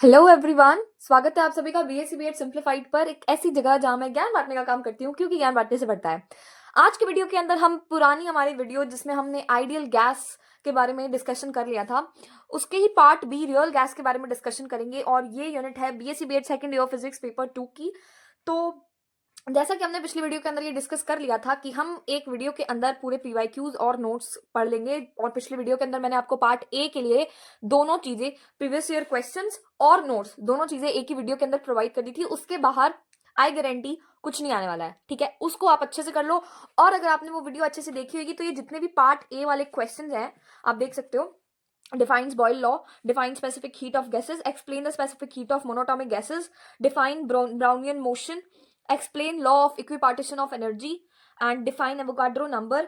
Hello everyone, स्वागत है आप सभी का बीएससी बीएड सिंप्लीफाइड पर, एक ऐसी जगह जहां मैं ज्ञान बांटने का काम करती हूँ क्योंकि ज्ञान बांटने से बढ़ता है। आज के वीडियो के अंदर हम पुरानी हमारी वीडियो जिसमें हमने आइडियल गैस के बारे में डिस्कशन कर लिया था, उसके ही पार्ट बी रियल गैस के बारे में डिस्कशन करेंगे। और ये यूनिट है BSc BEd second year physics paper 2 की। तो जैसा कि हमने पिछली वीडियो के अंदर ये डिस्कस कर लिया था कि हम एक वीडियो के अंदर पूरे पीवाईक्यूज और नोट्स पढ़ लेंगे। और पिछली वीडियो के अंदर मैंने आपको पार्ट ए के लिए दोनों चीजें, प्रीवियस ईयर क्वेश्चंस और नोट्स, दोनों चीजें एक ही वीडियो के अंदर प्रोवाइड कर दी थी। उसके बाहर आई गारंटी कुछ नहीं आने वाला है, ठीक है? उसको आप अच्छे से कर लो। और अगर आपने वो वीडियो अच्छे से देखी होगी तो ये जितने भी पार्ट ए वाले क्वेश्चन हैं आप देख सकते हो। defines Boyle law, define specific heat of gases, explain the specific heat of monatomic gases, define Brownian motion, explain law of equipartition of energy, and define Avogadro number,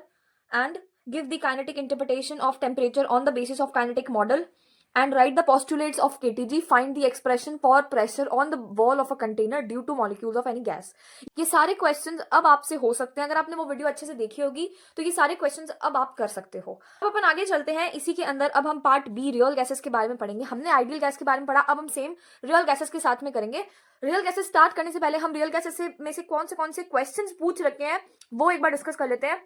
and give the kinetic interpretation of temperature on the basis of kinetic model, and write the postulates of KTG, find the expression for pressure on the wall of a container due to molecules of any gas। ये सारे questions अब आपसे हो सकते हैं। अगर आपने वो वीडियो अच्छे से देखी होगी तो ये सारे क्वेश्चंस अब आप कर सकते हो। अब अपन आगे चलते हैं। इसी के अंदर अब हम पार्ट बी रियल गैसेस के बारे में पढ़ेंगे। हमने आइडियल गैस के बारे में पढ़ा, अब हम सेम रियल गैसेस के साथ में करेंगे। रियल गैसेस स्टार्ट करने से पहले हम रियल गैसेस में से कौन से क्वेश्चंस पूछ रखे हैं वो एक बार डिस्कस कर लेते हैं।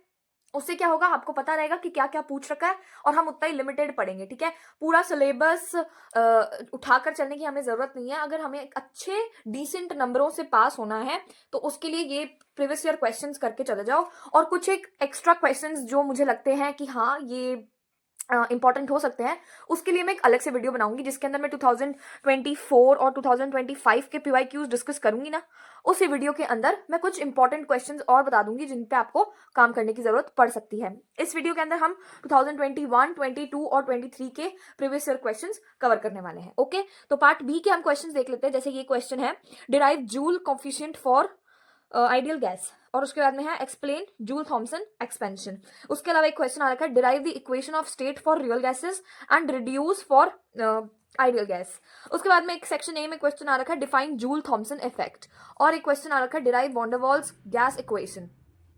उससे क्या होगा, आपको पता रहेगा कि क्या क्या पूछ रखा है और हम उतना ही लिमिटेड पढ़ेंगे, ठीक है? पूरा सिलेबस उठाकर चलने की हमें जरूरत नहीं है। अगर हमें अच्छे डिसेंट नंबरों से पास होना है तो उसके लिए ये प्रीवियस ईयर क्वेश्चंस करके चले जाओ। और कुछ एक एक्स्ट्रा क्वेश्चंस जो मुझे लगते हैं कि हाँ ये इंपॉर्टेंट हो सकते हैं, उसके लिए मैं एक अलग से वीडियो बनाऊंगी जिसके अंदर मैं 2024 और 2025 के पीवाईक्यूज डिस्कस करूंगी ना। उसी वीडियो के अंदर मैं कुछ इंपॉर्टेंट क्वेश्चंस और बता दूंगी जिन पे आपको काम करने की जरूरत पड़ सकती है। इस वीडियो के अंदर हम 2021, 22 और 23 के प्रीवियस ईयर क्वेश्चंस कवर करने वाले हैं। ओके, तो पार्ट बी के हम क्वेश्चंस देख लेते हैं। जैसे ये क्वेश्चन है, derive joule coefficient for ideal gas, और उसके बाद में है एक्सप्लेन जूल थॉमसन एक्सपेंशन। उसके अलावा एक क्वेश्चन आ रखा है, derive the equation of state for real gases and reduce for ideal gas. उसके बाद में एक सेक्शन ए में क्वेश्चन आ रखा है, डिफाइन जूल थॉमसन इफेक्ट। और एक क्वेश्चन आ रखा है, डिराइव वॉन्डरवॉल्स गैस इक्वेशन।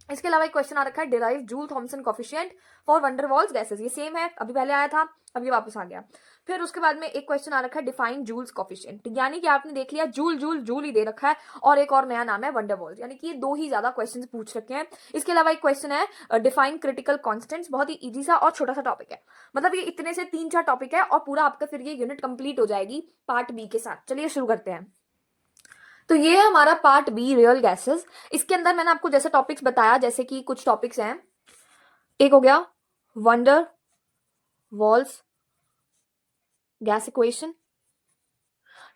इसके अलावा एक क्वेश्चन आ रखा है, derive Joule Thomson coefficient for Van der Waals gases. ये सेम है, अभी पहले आया था, अभी वापस आ गया। फिर उसके बाद में एक क्वेश्चन आ रखा है, डिफाइन जूल्स कोफिशिएंट, यानी कि आपने देख लिया जूल जूल जूल ही दे रखा है और एक और नया नाम है वंडरवॉल्स, यानी कि ये दो ही ज्यादा क्वेश्चंस पूछ रखे हैं। इसके अलावा एक क्वेश्चन है, डिफाइन क्रिटिकल कॉन्स्टेंट्स। बहुत ही इजी सा और छोटा सा टॉपिक है, मतलब ये इतने से 3-4 टॉपिक है और पूरा आपका फिर ये यूनिट कंप्लीट हो जाएगी पार्ट बी के साथ। चलिए शुरू करते हैं। तो ये है हमारा पार्ट बी रियल गैसेस। इसके अंदर मैंने आपको जैसे टॉपिक्स बताया, जैसे कि कुछ टॉपिक्स हैं, एक हो गया वंडर वॉल्स गैस इक्वेशन,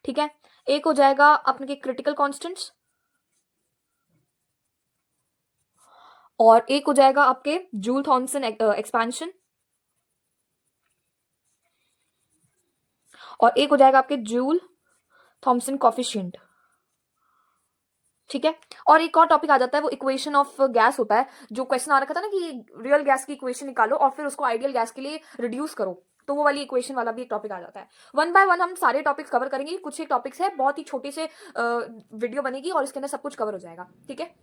ठीक है? एक हो जाएगा अपने क्रिटिकल कॉन्स्टेंट्स, और एक हो जाएगा आपके जूल थॉमसन एक्सपेंशन, और एक हो जाएगा आपके जूल थॉमसन कॉफिशिएंट, ठीक है? और एक और टॉपिक आ जाता है, वो इक्वेशन ऑफ गैस होता है। जो क्वेश्चन आ रखा था ना कि रियल गैस की इक्वेशन निकालो और फिर उसको आइडियल गैस के लिए रिड्यूस करो, तो वो वाली इक्वेशन वाला भी एक टॉपिक आ जाता है। वन बाय वन हम सारे टॉपिक्स कवर करेंगे। कुछ एक टॉपिक्स है, बहुत ही छोटे से वीडियो बनेगी और इसके अंदर सब कुछ कवर हो जाएगा, ठीक है?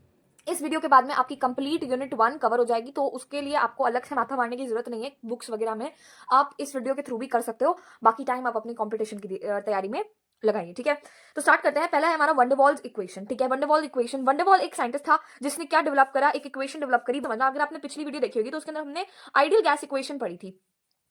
इस वीडियो के बाद में आपकी कंप्लीट यूनिट 1 कवर हो जाएगी, तो उसके लिए आपको अलग से माथा मारने की जरूरत नहीं है बुक्स वगैरह में। आप इस वीडियो के थ्रू भी कर सकते हो, बाकी टाइम आप अपनी कॉम्पिटिशन की तैयारी में लगाइए, ठीक है? तो स्टार्ट करते हैं। पहला है हमारा वंडरवॉल्स इक्वेशन, ठीक है? वंडरवॉल इक्वेशन, वंडरवॉल एक साइंटिस्ट था जिसने क्या डेवलप करा, एक इक्वेशन डेवलप करी। मतलब अगर आपने पिछली वीडियो देखी होगी तो उसके अंदर हमने आइडियल गैस इक्वेशन पढ़ी थी।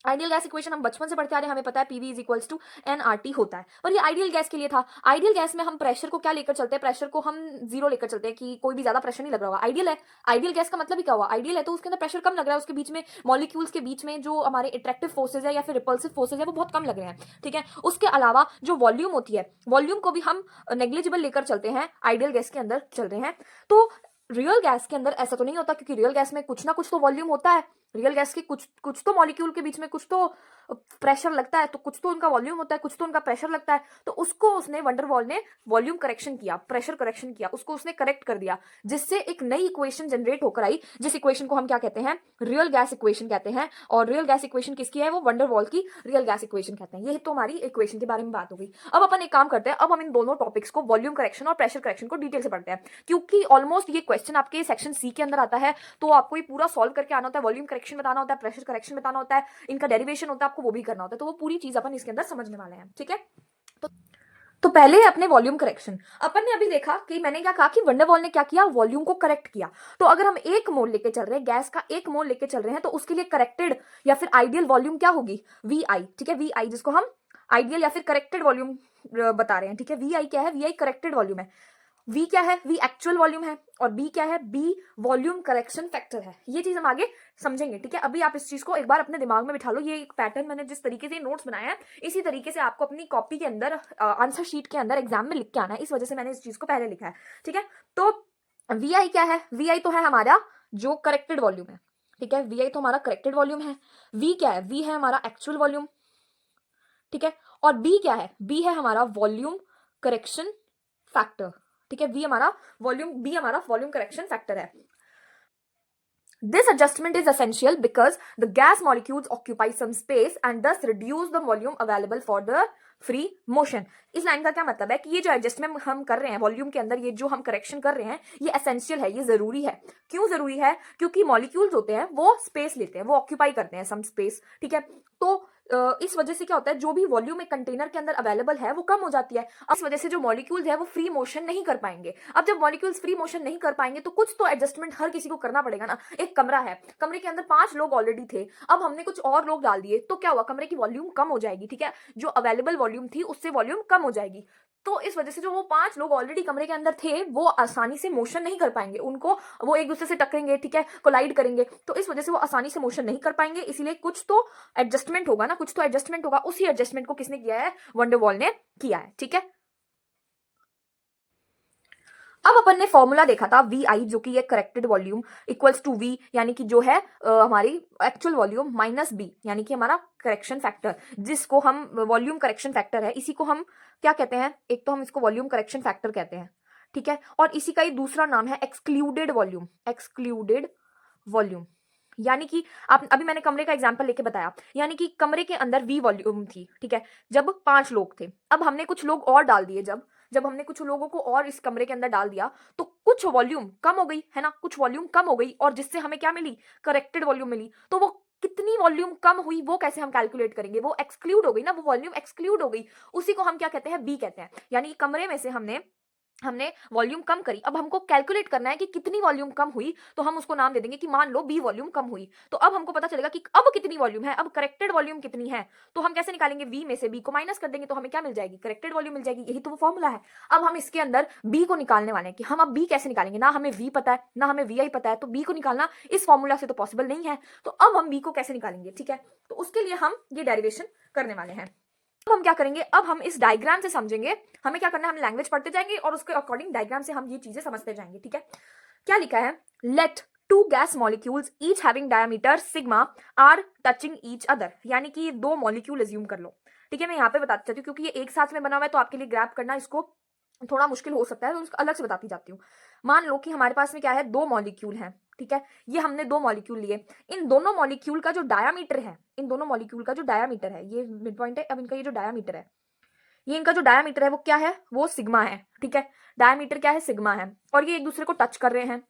आइडियल गैस इक्वेशन हम बचपन से पढ़ते आ रहे हैं, हमें पता है PV is equals to nRT होता है, और ये आइडियल गैस के लिए था। आइडियल गैस में हम प्रेशर को क्या लेकर चलते हैं, प्रेशर को हम जीरो लेकर चलते हैं कि कोई भी ज्यादा प्रेशर नहीं लग रहा हुआ। आइडियल है, आइडियल गैस का मतलब ही क्या हुआ, आइडियल है तो उसके अंदर प्रेशर कम लग रहा है, उसके बीच में मॉलिक्यूल्स के बीच में जो हमारे अट्रैक्टिव फोर्सेज है या फिर रिपल्सिव फोर्सेज है वो बहुत कम लग रहे हैं, ठीक है? उसके अलावा जो वॉल्यूम होती है, वॉल्यूम को भी हम नेग्लिजिबल लेकर चलते हैं, आइडियल गैस के अंदर चल रहे हैं। तो रियल गैस के अंदर ऐसा तो नहीं होता, क्योंकि रियल गैस में कुछ ना कुछ तो वॉल्यूम होता है। रियल गैस के कुछ कुछ तो मॉलिक्यूल के बीच में कुछ तो प्रेशर लगता है, तो कुछ तो उनका वॉल्यूम होता है, कुछ तो उनका प्रेशर लगता है। तो उसको उसने वंडरवॉल ने वॉल्यूम करेक्शन किया, प्रेशर करेक्शन किया, उसको उसने करेक्ट कर दिया, जिससे एक नई इक्वेशन जनरेट होकर आई, जिस इक्वेशन को हम क्या कहते हैं, रियल गैस इक्वेशन कहते हैं। और रियल गैस इक्वेशन किसकी है, वो वंडरवॉल की रियल गैस इक्वेशन कहते हैं। ये तो हमारी इक्वेशन के बारे में बात हो गई। अब अपन एक काम करते हैं, अब हम इन दोनों टॉपिक्स को, वॉल्यूम करेक्शन और प्रेशर करेक्शन को डिटेल से पढ़ते हैं, क्योंकि ऑलमोस्ट ये क्वेश्चन आपके सेक्शन सी के अंदर आता है। तो आपको ये पूरा सॉल्व करके आना होता है, वॉल्यूम करेक्शन बताना होता है, प्रेशर करेक्शन बताना होता है, इनका डेरिवेशन होता है, आपको वो भी करना होता है। तो वो पूरी चीज अपन इसके अंदर समझने वाले हैं, ठीक है? तो तो पहले अपने वॉल्यूम करेक्शन, अपन ने अभी देखा कि मैंने क्या कहा कि वंडरवॉल ने क्या किया, वॉल्यूम को करेक्ट किया। तो अगर हम 1 मोल लेके चल रहे हैं, गैस का 1 मोल लेके चल रहे हैं, तो उसके लिए करेक्टेड या फिर आइडियल वॉल्यूम क्या होगी, वी आई। ठीक है, वी आई जिसको हम आइडियल या फिर करेक्टेड वॉल्यूम बता रहे हैं। ठीक है, वी आई क्या है, वी आई करेक्टेड वॉल्यूम है। V क्या है, V एक्चुअल वॉल्यूम है, और B क्या है, B वॉल्यूम करेक्शन फैक्टर है। ये चीज हम आगे समझेंगे। ठीक है, अभी आप इस चीज को एक बार अपने दिमाग में बिठा लो। ये एक पैटर्न मैंने जिस तरीके से नोट्स बनाया है, इसी तरीके से आपको अपनी कॉपी के अंदर आंसर शीट के अंदर एग्जाम में लिख के आना है। इस वजह से मैंने इस चीज को पहले लिखा है। ठीक है, तो वी आई क्या है, वी आई तो है हमारा जो करेक्टेड वॉल्यूम है। ठीक है, वी आई तो हमारा करेक्टेड वॉल्यूम है। वी क्या है, वी है हमारा एक्चुअल वॉल्यूम। ठीक है, और बी क्या है, बी है हमारा वॉल्यूम करेक्शन फैक्टर। ठीक है, बी हमारा वॉल्यूम करेक्शन फैक्टर है। This adjustment is essential because the gas molecules occupy some space and thus reduce the volume available for the free motion. इस लाइन का क्या मतलब है कि ये जो एडजस्टमेंट हम कर रहे हैं वॉल्यूम के अंदर, ये जो हम करेक्शन कर रहे हैं, ये एसेंशियल है, ये जरूरी है। क्यों जरूरी है, क्योंकि मॉलिक्यूल्स होते हैं वो स्पेस लेते हैं, वो ऑक्यूपाई करते हैं सम स्पेस। ठीक है, तो इस वजह से क्या होता है, जो भी वॉल्यूम एक कंटेनर के अंदर अवेलेबल है वो कम हो जाती है। इस वजह से जो मॉलिक्यूल्स है वो फ्री मोशन नहीं कर पाएंगे। अब जब मॉलिक्यूल्स फ्री मोशन नहीं कर पाएंगे तो कुछ तो एडजस्टमेंट हर किसी को करना पड़ेगा ना। एक कमरा है, कमरे के अंदर 5 लोग ऑलरेडी थे, अब हमने कुछ और लोग डाल दिए, तो क्या हुआ, कमरे की वॉल्यूम कम हो जाएगी। ठीक है, जो अवेलेबल वॉल्यूम थी उससे वॉल्यूम कम हो जाएगी। तो इस वजह से जो वो 5 लोग ऑलरेडी कमरे के अंदर थे वो आसानी से मोशन नहीं कर पाएंगे, उनको वो एक दूसरे से टकरेंगे। ठीक है, कोलाइड करेंगे, तो इस वजह से वो आसानी से मोशन नहीं कर पाएंगे। इसीलिए कुछ तो एडजस्टमेंट होगा ना, कुछ तो एडजस्टमेंट होगा। उसी एडजस्टमेंट को किसने किया है, वंडरवॉल ने किया है। ठीक है, अब अपन ने फॉर्मूला देखा था वी आई, जो कि ये corrected volume equals to V, यानी कि जो है हमारी एक्चुअल वॉल्यूम माइनस बी, यानी कि हमारा करेक्शन फैक्टर, जिसको हम वॉल्यूम करेक्शन फैक्टर है, इसी को हम क्या कहते हैं, एक तो हम इसको वॉल्यूम करेक्शन फैक्टर कहते हैं। ठीक है, और इसी का ही दूसरा नाम है एक्सक्लूडेड वॉल्यूम। एक्सक्लूडेड वॉल्यूम यानी कि आप अभी मैंने कमरे का एग्जांपल लेके बताया, यानी कि कमरे के अंदर वी वॉल्यूम थी। ठीक है, जब 5 लोग थे, अब हमने कुछ लोग और डाल दिए, जब जब हमने कुछ लोगों को और इस कमरे के अंदर डाल दिया, तो कुछ वॉल्यूम कम हो गई है ना, कुछ वॉल्यूम कम हो गई, और जिससे हमें क्या मिली, करेक्टेड वॉल्यूम मिली। तो वो कितनी वॉल्यूम कम हुई वो कैसे हम कैलकुलेट करेंगे, वो एक्सक्लूड हो गई ना, वो वॉल्यूम एक्सक्लूड हो गई, उसी को हम क्या कहते हैं, बी कहते हैं। यानी कमरे में से हमने वॉल्यूम कम करी, अब हमको कैलकुलेट करना है कि कितनी वॉल्यूम कम हुई, तो हम उसको नाम दे देंगे कि मान लो बी वॉल्यूम कम हुई। तो अब हमको पता चलेगा कि अब कितनी वॉल्यूम है, अब करेक्टेड वॉल्यूम कितनी है, तो हम कैसे निकालेंगे, वी में से बी को माइनस कर देंगे, तो हमें क्या मिल जाएगी, करेक्टेड वॉल्यूम मिल जाएगी। यही तो वो फॉर्मूला है। अब हम इसके अंदर बी को निकालने वाले हैं कि हम अब बी कैसे निकालेंगे, ना हमें वी पता है ना हमें वी आई पता है, तो बी को निकालना इस फॉर्मूला से तो पॉसिबल नहीं है। तो अब हम बी को कैसे निकालेंगे, ठीक है, तो उसके लिए हम ये डेरिवेशन करने वाले हैं। अब हम क्या करेंगे, अब हम इस डायग्राम से समझेंगे, हमें क्या करना है, हम लैंग्वेज पढ़ते जाएंगे और उसके अकॉर्डिंग डायग्राम से हम ये चीजें समझते जाएंगे। ठीक है, क्या लिखा है, let 2 gas molecules each having diameter sigma are touching each other, यानी कि 2 मॉलिक्यूल एज्यूम कर लो। ठीक है, मैं यहाँ पे बताती चाहती हूँ क्योंकि ये एक साथ में बना हुआ है, तो आपके लिए ग्रैप करना इसको थोड़ा मुश्किल हो सकता है, तो उसको अलग से बताती जाती हूँ। मान लो कि हमारे पास में क्या है, 2 मॉलिक्यूल हैं। ठीक है, ये हमने 2 मॉलिक्यूल लिए, इन दोनों मॉलिक्यूल का जो डायामीटर है, इन दोनों मॉलिक्यूल का जो डायामीटर है, ये मिड पॉइंट है, अब इनका ये जो डायामीटर है, ये इनका जो डायामीटर है वो क्या है, वो सिग्मा है। ठीक है, डायामीटर क्या है, सिग्मा है, और ये एक दूसरे को टच कर रहे हैं।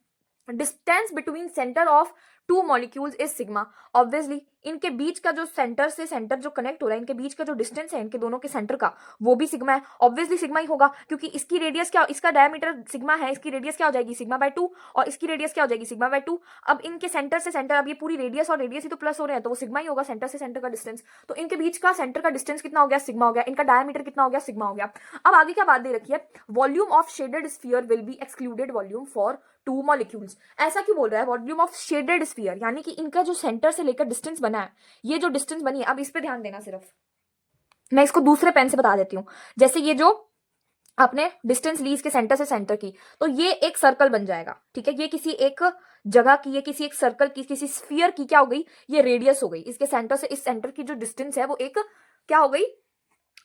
Distance between centre of 2 molecules is sigma. Obviously इनके बीच का जो सेंटर से सेंटर जो कनेक्ट हो रहा है, इनके बीच का जो डिस्टेंस है इनके दोनों के सेंटर का, वो भी सिग्मा है। ऑब्वियसली सिग्मा ही होगा क्योंकि इसकी रेडियस क्या, इसका डायमीटर सिग्मा है, इसकी रेडियस क्या हो जाएगी, सिग्मा बाय 2, और इसकी रेडियस क्या हो जाएगी, सिग्मा बाय 2। अब इनके सेंटर से सेंटर, अब ये पूरी रेडियस और रेडियस ही तो प्लस हो रहे हैं, तो वो सिग्मा ही होगा, सेंटर से सेंटर का डिस्टेंस। तो इनके बीच का सेंटर का डिस्टेंस कितना हो गया, सिग्मा हो गया, इनका डायमीटर कितना हो गया, सिग्मा हो गया। अब आगे क्या बात दे रखी है, volume of shaded sphere will be excluded volume for 2 molecules. ऐसा क्यों बोल रहा है, वॉल्यूम ऑफ शेडेड स्फीयर, यानी कि इनका जो सेंटर से लेकर डिस्टेंस बना है, ये जो डिस्टेंस बनी है, अब इस पे ध्यान देना, सिर्फ मैं इसको दूसरे पेन से बता देती हूँ। जैसे ये जो आपने डिस्टेंस ली इसके सेंटर से सेंटर की, तो ये एक सर्कल बन जाएगा। ठीक है, ये किसी एक जगह की, ये किसी एक सर्कल की, किसी स्फीयर की क्या हो गई, ये रेडियस हो गई। इसके सेंटर से इस सेंटर की जो डिस्टेंस है वो एक क्या हो गई,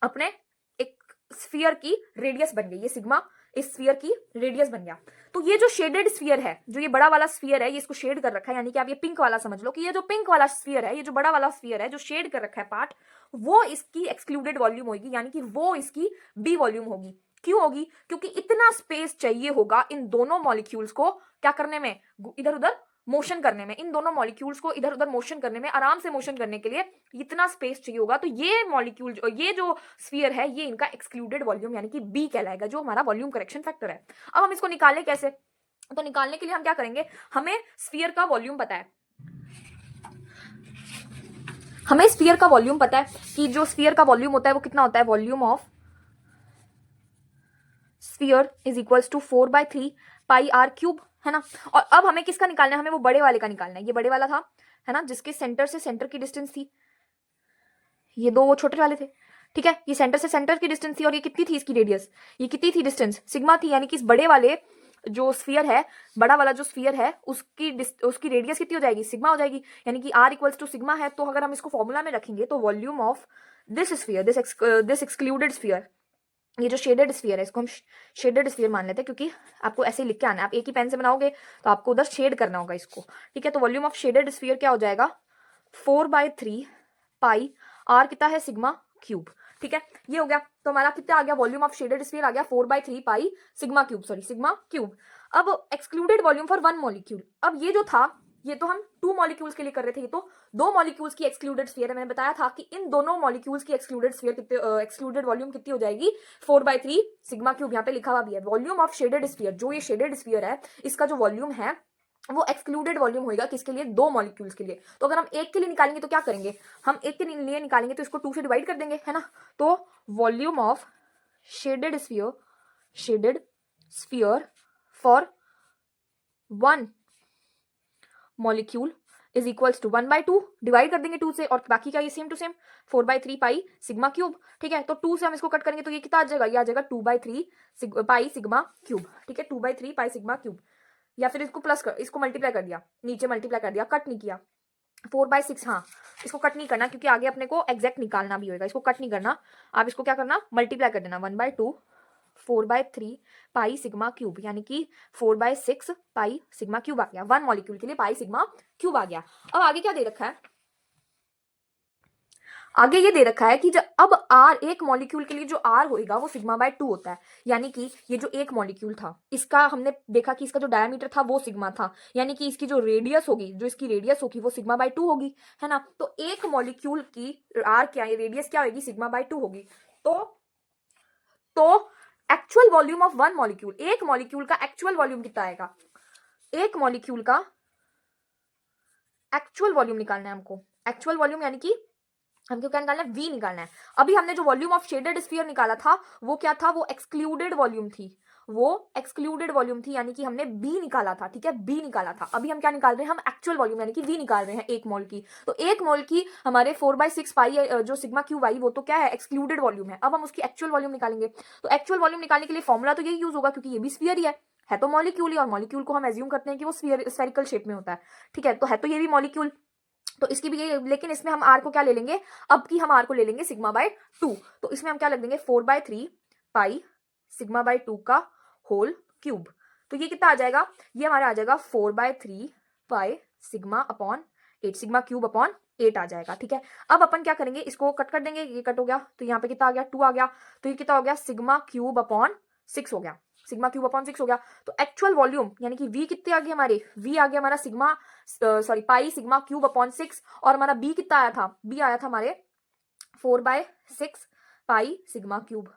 अपने एक स्फीयर की रेडियस बन गई, ये सिग्मा इस स्फीयर की रेडियस बन गया। तो ये जो शेडेड स्फीयर है, जो ये बड़ा वाला स्फीयर है, ये इसको शेड कर रखा है, यानी कि आप ये पिंक वाला समझ लो कि ये जो पिंक वाला स्फीयर है, ये जो बड़ा वाला स्फीयर है जो शेड कर रखा है पार्ट, वो इसकी एक्सक्लूडेड वॉल्यूम होगी, यानी कि वो इसकी बी वॉल्यूम होगी। क्यों होगी, क्योंकि इतना स्पेस चाहिए होगा इन दोनों मॉलिक्यूल्स को क्या करने में, इधर उधर मोशन करने में, इन दोनों मॉलिक्यूल्स को इधर उधर मोशन करने में, आराम से मोशन करने के लिए इतना स्पेस चाहिए होगा। तो ये मॉलिक्यूल, ये जो स्फीयर है, ये इनका एक्सक्लूडेड वॉल्यूम यानी कि बी कहलाएगा, जो हमारा वॉल्यूम करेक्शन फैक्टर है। अब हम इसको निकालें कैसे? तो निकालने के लिए हम क्या करेंगे, हमें स्फीयर का वॉल्यूम पता है, हमें स्फीयर का वॉल्यूम पता है कि जो स्फीयर का वॉल्यूम होता है वो कितना होता है, volume of sphere is equals to 4/3 pi r cube, है ना। और अब हमें किसका निकालना है, हमें वो बड़े वाले का निकालना है। ये बड़े वाला था, है ना, जिसके सेंटर से सेंटर की डिस्टेंस थी, ये दो छोटे वाले थे, ठीक है। ये सेंटर से सेंटर की डिस्टेंस थी और ये कितनी थी इसकी रेडियस, ये कितनी थी डिस्टेंस, सिग्मा थी। यानी कि इस बड़े वाले जो स्फीयर है, बड़ा वाला जो स्फीयर है, उसकी रेडियस कितनी हो जाएगी, सिग्मा हो जाएगी। यानी कि आर इक्वल्स टू सिग्मा है। तो अगर हम इसको फॉर्मूला में रखेंगे तो volume of this sphere, this excluded sphere, ये जो शेडेड स्फीयर है, इसको हम शेडेड स्फीयर मान लेते हैं, क्योंकि आपको ऐसे लिख के आना है। आप एक ही पेन से बनाओगे तो आपको उधर शेड करना होगा इसको, ठीक है। तो वॉल्यूम ऑफ शेडेड स्फीयर क्या हो जाएगा, 4/3 पाई आर कितना है, सिग्मा क्यूब, ठीक है। ये हो गया। तो हमारा कितना आ गया, वॉल्यूम ऑफ शेडेड स्फीयर आ गया 4/3 pi sigma cube, sorry sigma cube. अब एक्सक्लूडेड वॉल्यूम फॉर 1 मॉलिक्यूल, अब ये जो था, ये तो हम 2 मॉलिक्यूल्स के लिए कर रहे थे, ये तो 2 मॉलिक्यूल्स की एक्सक्लूडेड स्फीयर है। मैंने बताया था कि इन दोनों मॉलिक्यूल्स की एक्सक्लूडेड स्फीयर कितने, एक्सक्लूडेड वॉल्यूम कितनी हो जाएगी, 4/3 सिग्मा क्यूब। यहाँ पे लिखा हुआ भी है वॉल्यूम ऑफ शेडेड स्फीयर, जो ये शेडेड स्फीयर है, इसका जो वॉल्यूम है वो एक्सक्लूडेड वॉल्यूम होगा किसके लिए, 2 मॉलिक्यूल्स के लिए। तो अगर हम एक के लिए निकालेंगे तो क्या करेंगे, हम एक के लिए निकालेंगे तो इसको 2 से डिवाइड कर देंगे, है ना। तो volume of shaded sphere for 1 molecule is equals to 1/2, divide कर देंगे 2 से, और बाकी का ये same to same 4/3 pi sigma cube, ठीक है। तो 2 से हम इसको कट करेंगे तो ये कितना आ जाएगा, ये आ जाएगा 2/3 पाई सिग्मा क्यूब, ठीक है, 2/3 पाई सिग्मा क्यूब। या फिर इसको प्लस कर, इसको मल्टीप्लाई कर दिया, नीचे मल्टीप्लाई कर दिया, कट नहीं किया, 4/6, हाँ इसको कट नहीं करना क्योंकि आगे अपने को एग्जैक्ट निकालना भी होगा, इसको कट नहीं करना। आप इसको क्या करना, मल्टीप्लाई कर देना, 1/2 4/3 पाई सिग्मा क्यूब, यानी कि 4/6 पाई सिग्मा क्यूब आ गया। 1 मॉलिक्यूल के लिए पाई सिग्मा क्यूब आ गया। अब आगे क्या दे रखा है, आगे ये दे रखा है कि जब अब आर, एक मॉलिक्यूल के लिए जो आर होगा वो सिग्मा/2 होता है। यानी कि ये जो एक मॉलिक्यूल था, इसका हमने देखा कि इसका जो डायमीटर था वो सिग्मा था, यानी कि इसकी जो रेडियस होगी, जो इसकी रेडियस होगी वो सिग्मा/2 होगी, है ना। तो एक मॉलिक्यूल की आर क्या, ये रेडियस क्या होगी, सिग्मा/2 होगी। तो एक्चुअल वॉल्यूम ऑफ 1 मॉलिक्यूल, एक मॉलिक्यूल का एक्चुअल वॉल्यूम कितना आएगा, एक मॉलिक्यूल का एक्चुअल वॉल्यूम निकालना है हमको। एक्चुअल वॉल्यूम यानी कि हमको क्या निकालना है, वी निकालना है। अभी हमने जो वॉल्यूम ऑफ शेडेड स्फीयर निकाला था वो क्या था, वो एक्सक्लूडेड वॉल्यूम थी, वो एक्सक्लूडेड वॉल्यूम थी, यानी कि हमने बी निकाला था, ठीक है, बी निकाला था। अभी हम क्या निकाल रहे हैं, हम एक्चुअल वॉल्यूम यानी कि वी निकाल रहे हैं एक मोल की। तो एक मोल की हमारे 4/6 पाई जो सिग्मा क्यूब आई वो तो क्या है, एक्सक्लूडेड वॉल्यूम है। अब हम उसकी एक्चुअल वॉल्यूम निकालेंगे। तो एक्चुअल वॉल्यूम निकालने के लिए फॉर्मूला तो यही यूज होगा, क्योंकि ये भी स्फीयर ही है तो मॉलिक्यूल ही, और मॉलिक्यूल को हम एज्यूम करते हैं कि वो स्फेरिकल शेप में होता है, ठीक है। तो ये भी मॉलिक्यूल, तो इसकी भी यही, लेकिन इसमें हम आर को क्या ले लेंगे, अब की हम आर को ले लेंगे सिग्मा/2। तो इसमें हम क्या लग देंगे, 4/3 पाई सिग्मा/2 का होल क्यूब। तो ये कितना आ जाएगा, ये हमारा आ जाएगा 4/3 pi sigma upon 8, sigma cube upon 8 आ जाएगा, ठीक है। अब अपन क्या करेंगे, इसको कट कर देंगे, ये कट हो गया, तो यहाँ पे कितना आ गया, 2 आ गया। तो ये कितना हो गया, सिग्मा क्यूब अपॉन 6 हो गया, सिग्मा क्यूब अपॉन 6 हो गया। तो एक्चुअल वॉल्यूम यानी कि वी कितने आ गए हमारे, वी आ गया हमारा सिग्मा, सॉरी पाई सिग्मा क्यूब अपॉन 6, और हमारा बी कितना आया था, बी आया था हमारे 4/6 पाई सिग्मा क्यूब,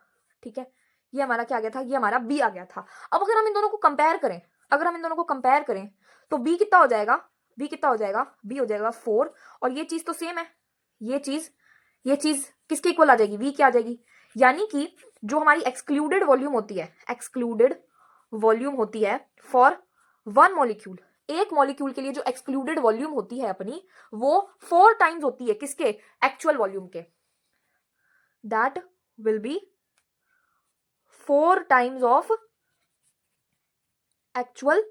ठीक है। ये हमारा क्या आ गया था, ये हमारा बी आ गया था। अब अगर हम इन दोनों को कंपेयर करें, अगर हम इन दोनों को कंपेयर करें तो बी कितना हो जाएगा, बी कितना हो जाएगा, बी हो जाएगा 4, और ये चीज तो सेम है, ये चीज किसके इक्वल आ जाएगी, वी क्या आ जाएगी। यानी कि जो हमारी एक्सक्लूडेड वॉल्यूम होती है, एक्सक्लूडेड वॉल्यूम होती है फॉर 1 मॉलिक्यूल, एक मॉलिक्यूल के लिए जो एक्सक्लूडेड वॉल्यूम होती है अपनी, वो 4 टाइम्स होती है किसके, एक्चुअल वॉल्यूम के। That will be 4 times of actual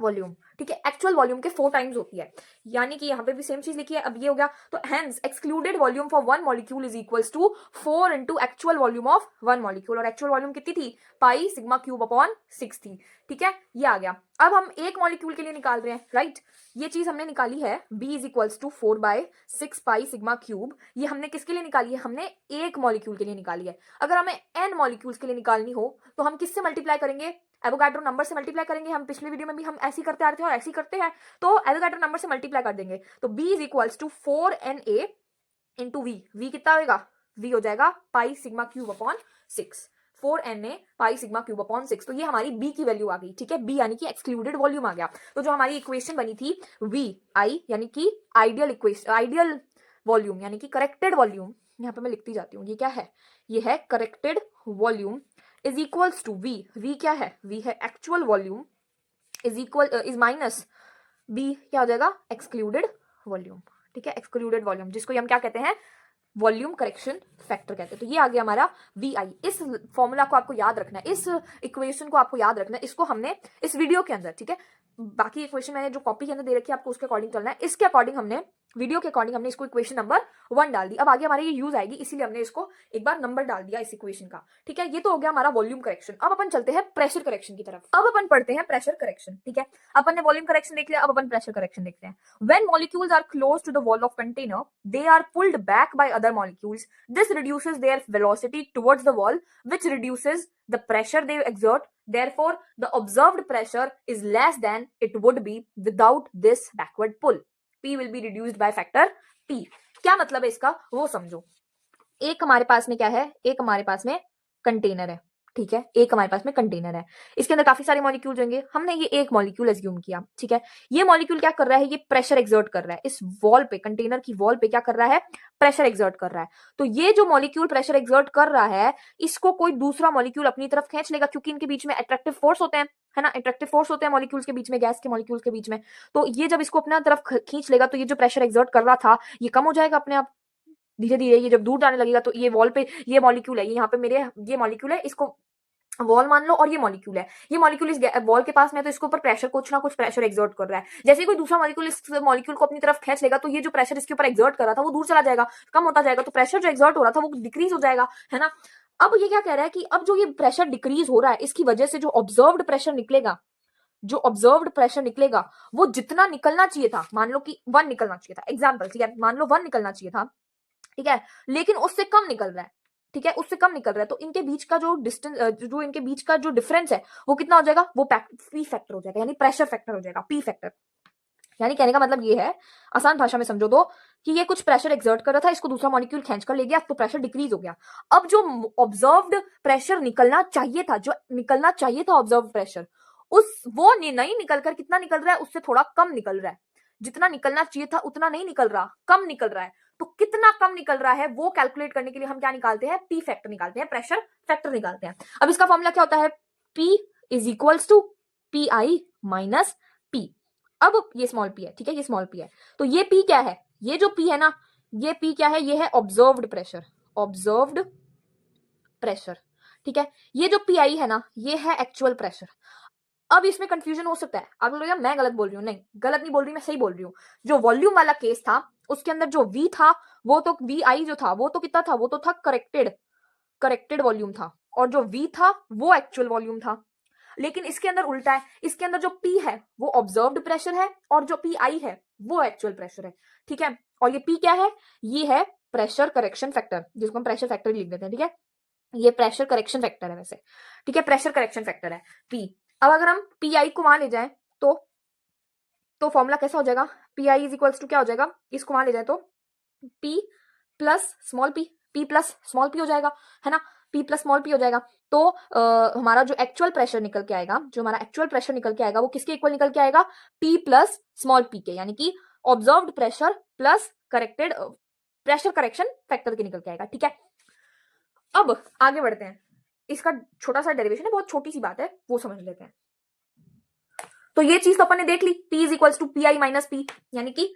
volume, ठीक है। एक्चुअल वॉल्यूम के 4 टाइम्स होती है, यानी कि यहाँ पे भी सेम चीज लिखी है। अब ये हो गया, तो hence excluded volume for 1 molecule is equals to 4 into actual volume of 1 molecule, और एक्चुअल वॉल्यूम कितनी थी, पाई सिग्मा क्यूब अपॉन 6 थी, ठीक है। ये आ गया। अब हम एक मॉलिक्यूल के लिए निकाल रहे हैं, राइट? ये चीज हमने निकाली है B is equals to 4/6 pi sigma cube. ये हमने किसके लिए निकाली है? हमने एक मॉलिक्यूल के लिए निकाली है। अगर हमें n मॉलिक्यूल्स के लिए निकालनी हो तो हम किससे मल्टीप्लाई करेंगे? एवोगाड्रो नंबर से मल्टीप्लाई करेंगे। हम पिछले वीडियो में भी हम ऐसे ही करते आ रहे थे और ऐसे ही करते हैं, तो एवोगाड्रो नंबर से मल्टीप्लाई कर देंगे। तो B is equals to 4Na into V कितना होगा? V हो जाएगा pi sigma cube upon 6, 4Na pi sigma cube upon 6। तो ये हमारी B की वैल्यू आ गई, ठीक है? B यानी कि एक्सक्लूडेड वॉल्यूम आ गया। तो जो हमारी इक्वेशन बनी थी VI यानी कि आइडियल वॉल्यूम यानी कि करेक्टेड वॉल्यूम, यहाँ पे मैं लिखती जाती हूँ, ये क्या है? ये है corrected volume is equals to V क्या है? V है actual volume is minus B क्या हो जाएगा? एक्सक्लूडेड वॉल्यूम, ठीक है? एक्सक्लूडेड वॉल्यूम जिसको हम क्या कहते हैं? वॉल्यूम करेक्शन फैक्टर कहते हैं। तो ये आ गया हमारा VI। इस फॉर्मूला को आपको याद रखना है, इस इक्वेशन को आपको याद रखना है। इसको हमने इस वीडियो के अंदर, ठीक है, बाकी इक्वेशन मैंने जो कॉपी के अंदर दे रखी है आपको उसके अकॉर्डिंग चलना है। इसके अकॉर्डिंग हमने वीडियो के अकॉर्डिंग हमने इसको इक्वेशन नंबर 1 डाल दी। अब आगे हमारे ये यूज आएगी, इसीलिए हमने इसको एक बार नंबर डाल दिया इस इक्वेशन का, ठीक है? ये तो हो गया हमारा वॉल्यूम करेक्शन। अब अपन चलते हैं प्रेशर करेक्शन की तरफ। अब अपन पढ़ते हैं प्रेशर करेक्शन, ठीक है? अपन ने वॉल्यूम करेक्शन देख लिया, अब अपन प्रेशर करेक्शन देखते हैं। When molecules are close to the wall of container, they are pulled back by other molecules. This reduces their velocity towards the wall, which reduces the pressure they exert. Therefore, the observed pressure is less than it would be without this backward pull. P will be reduced by factor P. क्या मतलब है इसका वो समझो। एक हमारे पास में क्या है? एक हमारे पास में कंटेनर है, ठीक है? एक हमारे पास में कंटेनर है, इसके अंदर काफी सारे मॉलिक्यूल होंगे। हमने ये एक मॉलिक्यूल एज्यूम किया, ठीक है? ये मॉलिक्यूल क्या कर रहा है? ये प्रेशर एक्सर्ट कर रहा है इस वॉल पे, कंटेनर की वॉल पे क्या कर रहा है? प्रेशर एक्सर्ट कर रहा है। तो ये जो मॉलिक्यूल प्रेशर एक्सर्ट कर रहा है, इसको कोई दूसरा मॉलिक्यूल अपनी तरफ खींच लेगा, क्योंकि इनके बीच में अट्रैक्टिव फोर्स होते हैं, है ना? अट्रैक्टिव फोर्स होते हैं मॉलिक्यूल्स के बीच में, गैस के मॉलिक्यूल्स के बीच में। तो ये जब इसको अपना तरफ खींच लेगा तो ये जो प्रेशर एक्सर्ट कर रहा था ये कम हो जाएगा अपने आप, धीरे धीरे। ये जब दूर जाने लगेगा तो ये वॉल पे, ये मॉलिक्यूल है, ये यहाँ पे मेरे ये मॉलिक्यूल है, इसको वॉल मान लो, और ये मॉलिक्यूल है, ये मॉलिक्यूल इस वॉल के पास में है, तो इसके ऊपर प्रेशर कुछ ना कुछ प्रेशर एक्सर्ट कर रहा है। जैसे कोई दूसरा मॉलिक्यूल इस मॉलिक्यूल को अपनी तरफ खींच लेगा तो ये जो प्रेशर इसके ऊपर एक्सर्ट कर रहा था वो दूर चला जाएगा, कम होता जाएगा, तो प्रेशर जो एक्सर्ट हो रहा था वो डिक्रीज हो जाएगा, है ना? अब ये क्या कह रहा है कि अब जो ये प्रेशर डिक्रीज हो रहा है इसकी वजह से जो ऑब्जर्व्ड प्रेशर निकलेगा, जो ऑब्जर्व्ड प्रेशर निकलेगा वो जितना निकलना चाहिए था, मान लो कि 1 निकलना चाहिए था, एग्जाम्पल, ठीक है, मान लो 1 निकलना चाहिए था, ठीक है, लेकिन उससे कम निकल रहा है, ठीक है, उससे कम निकल रहा है। तो इनके बीच का जो डिस्टेंस, जो इनके बीच का जो डिफरेंस है वो कितना हो जाएगा? वो पी फैक्टर हो जाएगा, यानी प्रेशर फैक्टर हो जाएगा, पी फैक्टर। यानी कहने का मतलब ये है, आसान भाषा में समझो तो, कि ये कुछ प्रेशर एक्सर्ट कर रहा था, इसको दूसरा मॉलिक्यूल खींच कर ले गया तो प्रेशर डिक्रीज हो गया। अब जो ऑब्जर्व्ड प्रेशर निकलना चाहिए था, जो निकलना चाहिए था ऑब्जर्व्ड प्रेशर, उस वो नहीं निकलकर कितना निकल रहा है? उससे थोड़ा कम निकल रहा है। जितना निकलना चाहिए था उतना नहीं निकल रहा, कम निकल रहा है। तो कितना कम निकल रहा है वो कैलकुलेट करने के लिए हम क्या निकालते हैं? पी फैक्टर निकालते हैं, प्रेशर फैक्टर निकालते हैं। अब इसका फॉर्मूला क्या होता है? P is equals to PI minus P। अब ये स्मॉल p है, ठीक है, ये स्मॉल p है। तो ये p क्या है? ये जो p है ना, ये p क्या है? ये है ऑब्जर्व्ड प्रेशर, ऑब्जर्व्ड प्रेशर, ठीक है? ये जो PI है ना, ये है एक्चुअल प्रेशर। अब इसमें कंफ्यूजन हो सकता है, आप लोग मैं गलत बोल रही हूँ, नहीं गलत नहीं बोल रही, मैं सही बोल रही हूँ। जो वॉल्यूम वाला केस था उसके अंदर जो V था वो तो VI जो था वो तो कितना था? वो तो था करेक्टेड वॉल्यूम था, और जो V था वो एक्चुअल वॉल्यूम था। लेकिन इसके अंदर उल्टा है, इसके अंदर जो P है वो ऑब्जर्व्ड प्रेशर है और जो PI है वो एक्चुअल प्रेशर है, ठीक है? और ये P क्या है? ये है प्रेशर करेक्शन फैक्टर, जिसको हम प्रेशर फैक्टर लिख देते हैं, ठीक है? ये प्रेशर करेक्शन फैक्टर है वैसे, ठीक है? प्रेशर करेक्शन फैक्टर है P। अब अगर हम PI को वहां ले जाएं तो फॉर्मूला कैसा हो जाएगा? PI इज इक्वल्स टू क्या हो जाएगा? इसको वहां ले जाए तो P plus small p, P plus small p हो जाएगा, है ना? P प्लस स्मॉल p हो जाएगा। तो हमारा जो एक्चुअल प्रेशर निकल के आएगा, जो हमारा एक्चुअल प्रेशर निकल के आएगा वो किसके इक्वल निकल के आएगा? P प्लस स्मॉल p के, यानी कि observed pressure plus corrected pressure correction factor के निकल के आएगा, ठीक है? अब आगे बढ़ते हैं, इसका छोटा सा डेरिवेशन है, बहुत छोटी सी बात है, वो समझ लेते हैं। तो ये चीज तो अपन ने देख ली, P is equals to PI minus P, यानी कि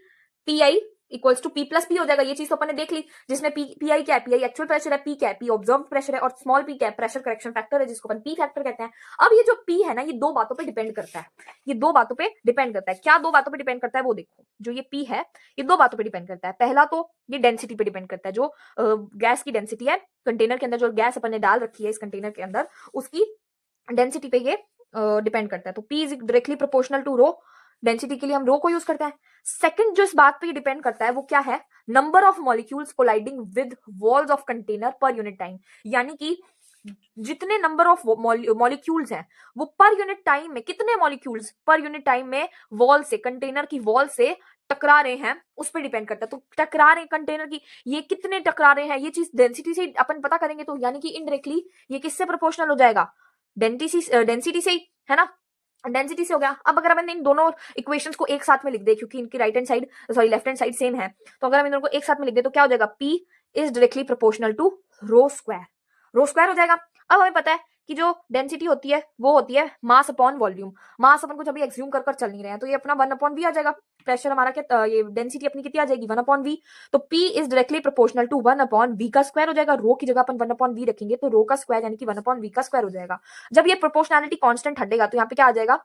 PI equals to P plus P हो जाएगा। ये चीज तो अपन ने देख ली, जिसमें PI क्या है? PI एक्चुअल प्रेशर है, P क्या है? P ऑब्जर्व प्रेशर है, और स्मॉल p क्या है? प्रेशर करेक्शन फैक्टर है, जिसको अपन P फैक्टर कहते हैं। अब ये जो P है ना, ये दो बातों पे डिपेंड करता है, ये दो बातों पे डिपेंड करता है। क्या दो बातों पे डिपेंड करता है वो देखो। जो ये P है ये दो बातों पे डिपेंड करता है। पहला तो ये डेंसिटी पे डिपेंड करता है, जो गैस की डेंसिटी है कंटेनर के अंदर, जो गैस अपन ने डाल रखी है इस कंटेनर के अंदर, उसकी डेंसिटी पे ये डिपेंड करता है। तो P is directly proportional to rho, density के लिए हम रो को यूज करते हैं। सेकंड जो इस बात पे डिपेंड करता है वो क्या है, number of molecules colliding with walls of container per unit time, यानी कि जितने नंबर ऑफ मॉलिक्यूल्स हैं वो पर यूनिट टाइम में, कितने मॉलिक्यूल्स पर यूनिट टाइम में वॉल से, कंटेनर की वॉल से टकरा रहे हैं, उस पर डिपेंड करता है। तो टकरा रहे हैं कंटेनर की, ये कितने टकरा रहे हैं, ये चीज डेंसिटी से अपन पता करेंगे, तो यानी कि इनडायरेक्टली ये किससे प्रोपोर्शनल हो जाएगा, डेंसिटी से ही, है ना, डेंसिटी से हो गया। अब अगर अपन इन दोनों इक्वेशंस को एक साथ में लिख दे, क्योंकि इनकी right hand side sorry left hand side same है, तो अगर हम इन दोनों को एक साथ में लिख दे तो क्या हो जाएगा, P is directly proportional to rho square, rho square हो जाएगा। अब हमें पता है कि जो डेंसिटी होती है वो होती है मास अपॉन वॉल्यूम, मास अपन कुछ अभी एक्ज्यूम कर चल नहीं रहे हैं, तो ये अपना 1/v आ जाएगा। प्रेशर हमारा क्या, ये डेंसिटी अपनी कितनी आ जाएगी, 1/v। तो P is directly proportional to 1/v का स्क्वायर हो जाएगा। रो की जगह अपन 1/v रखेंगे तो रो का स्क्वायर यानी कि 1/v का स्क्वायर हो जाएगा। जब ये प्रोपोर्शनैलिटी कांस्टेंट हटेगा तो यहाँ पे क्या आ जाएगा,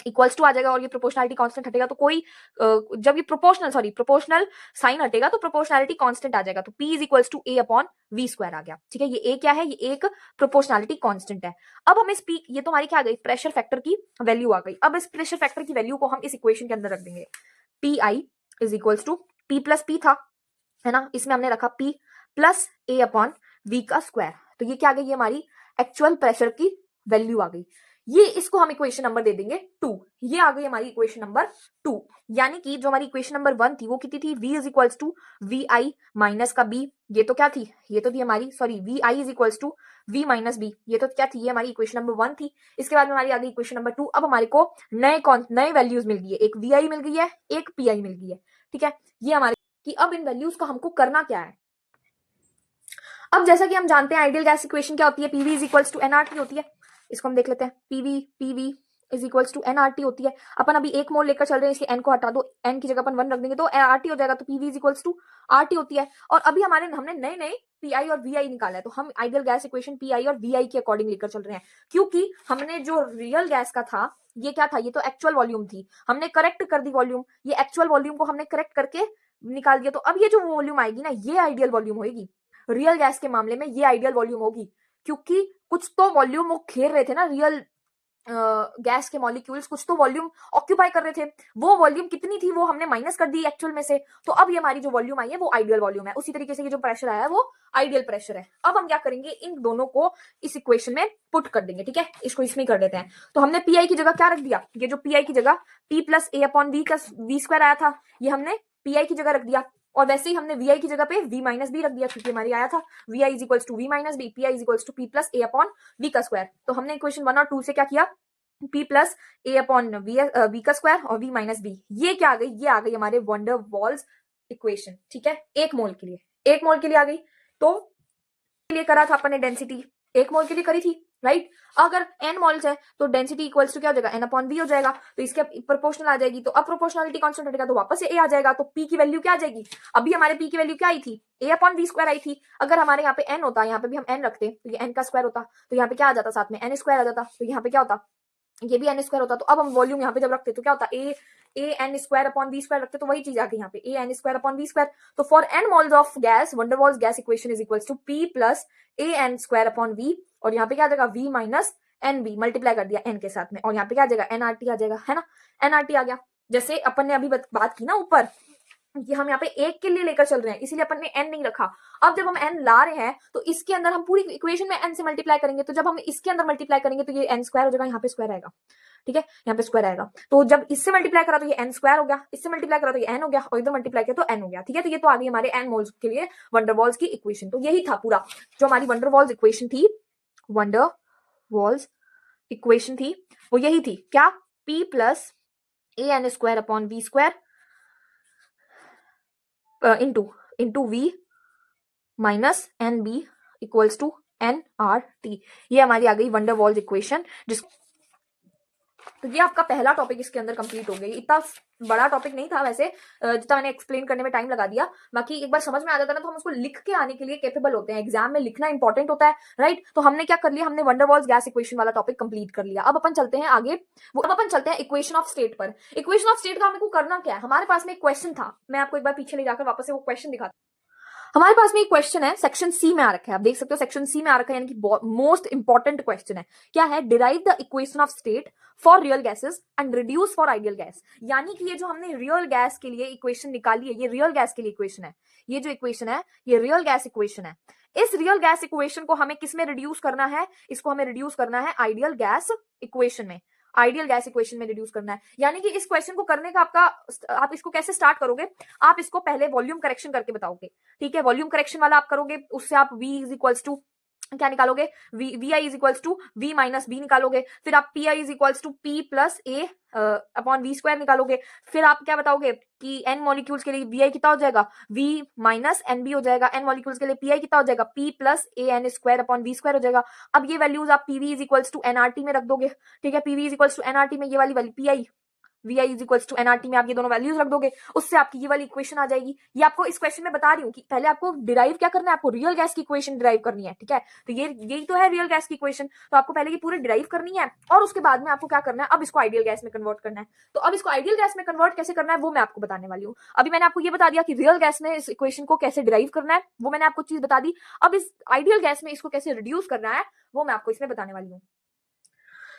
इक्वल्स टू आ जाएगा, और ये प्रोपोर्शनैलिटी कांस्टेंट हटेगा तो कोई जब ये प्रोपोर्शनल साइन हटेगा तो प्रोपोर्शनैलिटी कांस्टेंट आ जाएगा, तो P is equals to A upon V square आ गया। ठीक है, ये A क्या है, ये एक प्रोपोर्शनैलिटी कांस्टेंट है। अब हम इस P, ये तो हमारी क्या आ गई, प्रेशर फैक्टर की वैल्यू आ गई। अब इस प्रेशर फैक्टर की वैल्यू को हम इस इक्वेशन के अंदर रख देंगे, PI is equals to P plus P था, है ना, इसमें हमने रखा P plus A upon V का स्क्वायर। तो ये क्या आ गई, ये हमारी एक्चुअल प्रेशर की वैल्यू आ गई। ये इसको हम इक्वेशन नंबर दे देंगे 2, ये आ गई हमारी इक्वेशन नंबर 2। यानी कि जो हमारी इक्वेशन नंबर 1 थी वो कितनी थी, V is equals to VI minus का B, ये तो क्या थी, ये तो थी हमारी VI is equals to V minus B, ये तो क्या थी, ये हमारी इक्वेशन नंबर 1 थी। इसके बाद में हमारी आ गई इक्वेशन नंबर 2। अब हमारे को नए वैल्यूज मिल गई है, एक VI मिल गई है, एक PI मिल गई है। ठीक है, ये हमारे कि अब इन वैल्यूज का हमको करना क्या है। अब जैसा कि हम जानते हैं आइडियल गैस इक्वेशन क्या होती है, PV is equals to nRT होती है। इसको हम देख लेते हैं, PV is equals to nRT होती है। अपन अभी 1 मोल लेकर चल रहे हैं, इसलिए n को हटा दो, n की जगह अपन 1 रख देंगे तो RT हो जाएगा। तो PV is equals to RT होती है। और अभी हमने नए PI और VI निकाला है, तो हम आइडियल गैस इक्वेशन PI और VI के अकॉर्डिंग लेकर चल रहे हैं, क्योंकि हमने जो रियल गैस का था ये क्या था, ये तो एक्चुअल वॉल्यूम थी, हमने करेक्ट कर दी वॉल्यूम, ये एक्चुअल वॉल्यूम को हमने करेक्ट करके निकाल दिया। तो अब ये जो वॉल्यूम आएगी ना, ये आइडियल वॉल्यूम होगी। रियल गैस के मामले में ये आइडियल वॉल्यूम होगी, क्योंकि कुछ तो वॉल्यूम वो घेर रहे थे ना, रियल गैस के मॉलिक्यूल्स कुछ तो वॉल्यूम ऑक्यूपाई कर रहे थे। वो वॉल्यूम कितनी थी वो हमने माइनस कर दी एक्चुअल में से, तो अब ये हमारी जो वॉल्यूम आई है वो आइडियल वॉल्यूम है। उसी तरीके से ये जो प्रेशर आया है वो आइडियल प्रेशर है। अब हम क्या करेंगे, इन दोनों को इस इक्वेशन में पुट कर देंगे। ठीक है, इसको इसमें कर देते हैं। तो हमने PI की जगह क्या रख दिया, ये जो PI की जगह P plus A upon V का V स्क्वायर आया था, ये हमने PI की जगह रख दिया। और वैसे ही हमने VI की जगह पे V माइनस B रख दिया, क्योंकि हमारी आया था VI is equals to V minus B, PI is equals to P plus A upon V का स्क्वायर। तो हमने इक्वेशन 1 और 2 से क्या किया, P plus A upon V का स्क्वायर और V माइनस B, ये क्या आ गई, ये आ गई हमारे वंडर वॉल्स इक्वेशन। ठीक है, 1 मोल के लिए आ गई। तो लिए करा था अपन ने डेंसिटी 1 मोल के लिए करी थी, राइट। अगर n मोल्स है तो डेंसिटी इक्वल्स टू क्या हो जाएगा, n अपॉन V हो जाएगा, तो इसके प्रोपोर्शनल आ जाएगी। तो अब प्रोपोर्शनलिटी कांस्टेंट हटेगा तो वापस से A आ जाएगा। तो P की वैल्यू क्या आ जाएगी, अभी हमारे P की वैल्यू क्या आई थी, A अपॉन V स्क्वायर आई थी। अगर हमारे यहाँ पे n होता, यहाँ पे भी हम n रखते तो ये n का स्क्वायर होता, तो यहाँ पे क्या आ जाता, साथ में n स्क्वायर आ जाता, तो यहाँ पे क्या होता, ये भी n स्क्वायर होता। तो अब हम वॉल्यूम यहाँ पे जब रखते तो क्या होता, A N square upon V square रखते तो वही चीज आ गई यहाँ पे, A n square upon V square. तो for n moles of gas van der Waals gas equation is equals to P plus AN square upon V, और यहाँ पे क्या आ जाएगा V माइनस NB, मल्टीप्लाई कर दिया n के साथ में, और यहाँ पे क्या आ जाएगा nRT आ जाएगा, है ना, nRT आ गया। जैसे अपन ने अभी बात की ना ऊपर कि हम यहाँ पे 1 के लिए लेकर चल रहे हैं, इसीलिए अपन ने n नहीं रखा। अब जब हम n ला रहे हैं तो इसके अंदर हम पूरी इक्वेशन में n से मल्टीप्लाई करेंगे, तो जब हम इसके अंदर मल्टीप्लाई करेंगे तो ये n स्क्वायर हो जाएगा, यहाँ पे स्क्वायर आएगा। ठीक है, यहाँ पे स्क्वायर आएगा। तो जब इससे मल्टीप्लाई करा तो ये n स्क्वायर हो गया, इससे मल्टीप्लाई करा तो ये n हो गया, और इधर मल्टीप्लाई किया तो n हो गया। ठीक है, तो ये तो आ गई हमारे n मोल्स के लिए वंडर वॉल्स की इक्वेशन। तो यही था पूरा जो हमारी वंडर वॉल्स इक्वेशन थी, वंडर वॉल्स इक्वेशन थी वो यही थी, क्या, P plus AN square upon V square into V minus NB equals to nRT। ये हमारी आ गई वंडर वॉल्स इक्वेशन। तो ये आपका पहला टॉपिक इसके अंदर कंप्लीट हो गई। इतना बड़ा टॉपिक नहीं था वैसे, जितना मैंने एक्सप्लेन करने में टाइम लगा दिया। बाकी एक बार समझ में आ जाता है ना तो हम उसको लिख के आने के लिए कैपेबल होते हैं। एग्जाम में लिखना इंपॉर्टेंट होता है, राइट। तो हमने क्या कर लिया, हमने वंडर वॉल्स गैस इक्वेशन वाला टॉपिक कंप्लीट कर लिया। अब अपन चलते हैं आगे, अब अपन चलते हैं इक्वेशन ऑफ स्टेट पर। इक्वेशन ऑफ स्टेट का हमको करना क्या है, हमारे पास में एक क्वेश्चन था, मैं आपको एक बार पीछे ले जाकर वापस से वो क्वेश्चन दिखाता हूं। हमारे पास में एक क्वेश्चन है, सेक्शन सी में आ रखा है, आप देख सकते हो सेक्शन सी में आ रखा है, यानी कि मोस्ट इंपॉर्टेंट क्वेश्चन है। क्या है? Derive the equation of state for real gases and reduce for ideal gas. यानी कि ये जो हमने रियल गैस के लिए इक्वेशन निकाली है, ये रियल गैस के लिए इक्वेशन है। ये जो इक्वेशन है ये रियल गैस इक्वेशन है। इस रियल गैस इक्वेशन को हमें किस में रिड्यूस करना है? इसको हमें रिड्यूस करना है आइडियल गैस इक्वेशन में। आइडियल गैस इक्वेशन में रिड्यूस करना है। यानी कि इस क्वेश्चन को करने का आप इसको कैसे स्टार्ट करोगे? आप इसको पहले वॉल्यूम करेक्शन करके बताओगे। ठीक है, वॉल्यूम करेक्शन वाला आप करोगे, उससे आप v इज इक्वल्स टू क्या निकालोगे? V I is equals to V minus B निकालोगे। फिर आप P I is equals to P plus A upon V square निकालोगे। फिर आप क्या बताओगे कि एन मॉलिक्यूल्स के लिए वी आई कितना हो जाएगा? वी माइनस एन बी हो जाएगा। एन मॉलिक्यूल्स के लिए पी आई कितना हो जाएगा? P plus A N square upon V square हो जाएगा। अब ये वैल्यूज आप PV is equals to NRT में रख दोगे। ठीक है, PV is equals to NRT में ये वाली value P I V I is equals to NRT में आप ये दोनों वैल्यूज रख दोगे, उससे आपकी ये वाली इक्वेशन आ जाएगी। ये आपको इस क्वेश्चन में बता रही हूँ कि पहले आपको डिराइव क्या करना है, आपको रियल गैस की इक्वेशन डिराइव करनी है। ठीक है, तो ये यही तो है रियल गैस की इक्वेशन। तो आपको पहले ये पूरे डिराइव करनी है और उसके बाद में आपको क्या करना है, अब इसको आइडियल गैस में कन्वर्ट करना है। तो अब इसको आइडियल गैस में कन्वर्ट कैसे करना है वो मैं आपको बताने वाली हूँ। अभी मैंने आपको ये बता दिया कि रियल गैस में इस इक्वेशन को कैसे डिराइव करना है, वो मैंने आपको चीज बता दी। अब इस आइडियल गैस में इसको कैसे रिड्यूस करना है वो मैं आपको इसमें बताने वाली हूँ।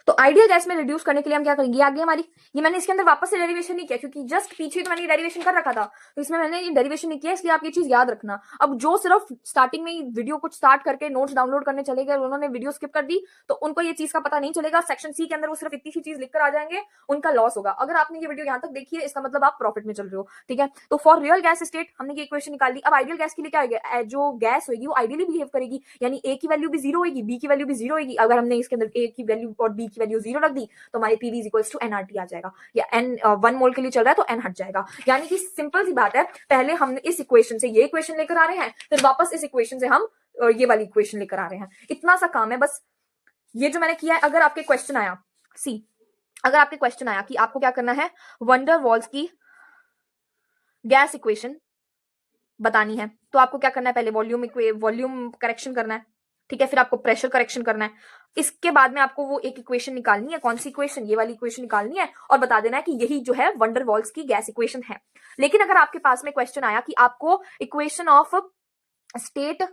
तो आइडियल गैस में रिड्यूस करने के लिए हम क्या करेंगे? आगे हमारी ये मैंने इसके अंदर वापस से डेरिवेशन नहीं किया, क्योंकि जस्ट पीछे तो मैंने ये डेरिवेशन कर रखा था, तो इसमें मैंने ये डेरिवेशन नहीं किया, इसलिए आप ये चीज याद रखना। अब जो सिर्फ स्टार्टिंग में वीडियो कुछ स्टार्ट करके नोट्स डाउनलोड करने चले गए, उन्होंने वीडियो स्किप कर दी, तो उनको ये चीज का पता नहीं चलेगा। सेक्शन सी के अंदर वो सिर्फ इतनी सी चीज लिखकर आ जाएंगे, उनका लॉस होगा। अगर आपने ये वीडियो यहाँ तक देखी है, इसका मतलब आप प्रॉफिट में चल रहे हो। ठीक है, तो फॉर रियल गैस स्टेट हमने ये इक्वेशन निकाल ली। अब आइडियल गैस के लिए क्या होगा? जो गैस होगी वो आइडियली बिहेव करेगी, यानी ए की वैल्यू भी जीरो होगी, बी की वैल्यू भी जीरो होगी। अगर हमने इसके अंदर ए की वैल्यू और बी की वैल्यू जीरो रख दी तो हमारे PV is equals to NRT आ जाएगा, या एन 1 मोल के लिए चल रहा है तो एन हट जाएगा। यानी कि सिंपल सी बात है, पहले हमने इस इक्वेशन से ये इक्वेशन लेकर आ रहे हैं, फिर वापस इस इक्वेशन से हम ये वाली इक्वेशन लेकर आ रहे हैं। इतना सा काम है बस। ये जो मैंने किया है, अगर आपके क्वेश्चन आया अगर आपके क्वेश्चन आया कि आपको क्या करना है, वंडर वॉल्स की गैस इक्वेशन बतानी है, तो आपको क्या करना है? पहले वॉल्यूम करेक्शन करना है। ठीक है, फिर आपको प्रेशर करेक्शन करना है। इसके बाद में आपको वो एक इक्वेशन निकालनी है। कौन सी इक्वेशन? ये वाली इक्वेशन निकालनी है और बता देना है कि यही जो है वंडर वॉल्स की गैस इक्वेशन है। लेकिन अगर आपके पास में क्वेश्चन आया कि आपको equation of state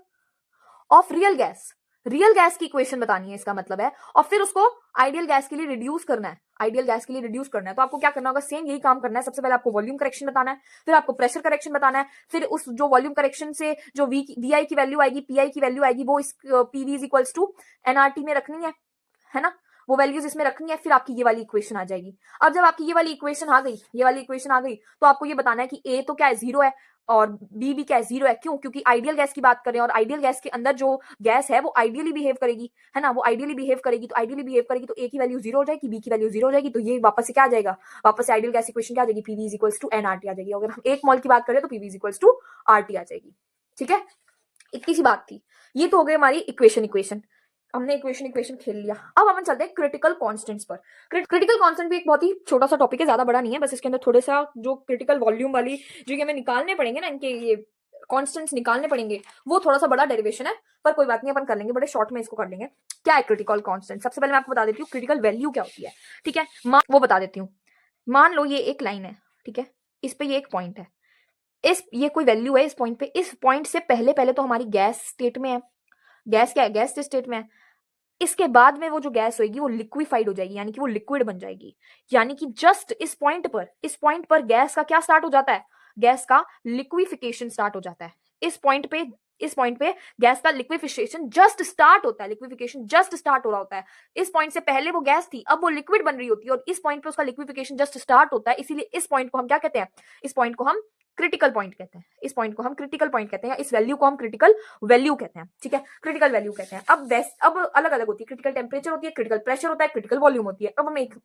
of real gas की इक्वेशन बतानी है, इसका मतलब है, और फिर उसको आइडियल गैस के लिए रिड्यूस करना है, तो आपको क्या करना होगा? सेम यही काम करना है। सबसे पहले आपको वॉल्यूम करेक्शन बताना है, फिर आपको प्रेशर करेक्शन बताना है, फिर उस जो वॉल्यूम करेक्शन से जो वी आई की वैल्यू आएगी, पी आई की वैल्यू आएगी, वो इस PV is equals to NRT में रखनी है ना, वो वैल्यूज इसमें रखनी है। फिर आपकी ये वाली इक्वेशन आ जाएगी। अब जब आपकी ये वाली इक्वेशन आ गई, तो आपको ये बताना है कि ए तो क्या है? जीरो है, और बी भी क्या है? जीरो है। क्यों? क्योंकि आइडियल गैस की बात करें और आइडियल गैस के अंदर जो गैस है वो आइडियली बिहेव करेगी, है ना, वो आइडियली बिहेव करेगी। तो ए की वैल्यू जीरो हो जाएगी, बी की वैल्यू जीरो हो जाएगी, तो ये वापस से क्या आ जाएगा? वापस से आइडियल गैस इक्वेशन क्या आ जाएगी? PV is equals to NRT आ जाएगी। अगर हम 1 मोल की बात करें तो PV is equals to RT आ जाएगी। ठीक है, इतनी सी बात थी। ये तो हो गई हमारी इक्वेशन। हमने इक्वेशन खेल लिया। अब हम चलते हैं क्रिटिकल कांस्टेंट्स पर। क्रिटिकल कांस्टेंट भी एक बहुत ही छोटा सा टॉपिक है, ज्यादा बड़ा नहीं है, बस इसके अंदर थोड़े सा जो क्रिटिकल वॉल्यूम वाली जो हमें निकालने पड़ेंगे ना, इनके ये कांस्टेंट्स निकालने पड़ेंगे, वो थोड़ा सा बड़ा डेरिवेशन है, पर कोई बात नहीं, अपन कर लेंगे, बड़े शॉर्ट में इसको कर लेंगे। क्या है क्रिटिकल कांस्टेंट? सबसे पहले मैं आपको बता देती हूँ क्रिटिकल वैल्यू क्या होती है। ठीक है, वो बता देती हूँ। मान लो ये एक लाइन है, ठीक है, इस पे ये एक पॉइंट है, ये कोई वैल्यू है इस पॉइंट पे। इस पॉइंट से पहले तो हमारी गैस स्टेट में है। गैस क्या है? गैस स्टेट में है। इसके बाद में वो जो गैस होगी वो लिक्विफाइड हो जाएगी, यानी कि वो लिक्विड बन जाएगी। यानी कि जस्ट इस पॉइंट पर गैस का क्या स्टार्ट हो जाता है? गैस का लिक्विफिकेशन स्टार्ट हो जाता है। इस पॉइंट पे गैस का लिक्विफिकेशन जस्ट स्टार्ट होता हो रहा होता है। इस पॉइंट से पहले वो गैस थी, अब वो लिक्विड बन रही होती है, और इस पॉइंट पे उसका लिक्विफिकेशन जस्ट स्टार्ट होता है। इसीलिए इस पॉइंट को हम क्या कहते हैं? इस पॉइंट को हम क्रिटिकल पॉइंट कहते हैं, या इस वैल्यू को हम क्रिटिकल वैल्यू कहते हैं। ठीक है, क्रिटिकल वैल्यू कहते हैं। अब अलग अलग होती है, क्रिटिकल टेम्परेचर होती है, क्रिटिकल प्रेशर होता है, क्रिटिकल वॉल्यूम होती है। अब हम एक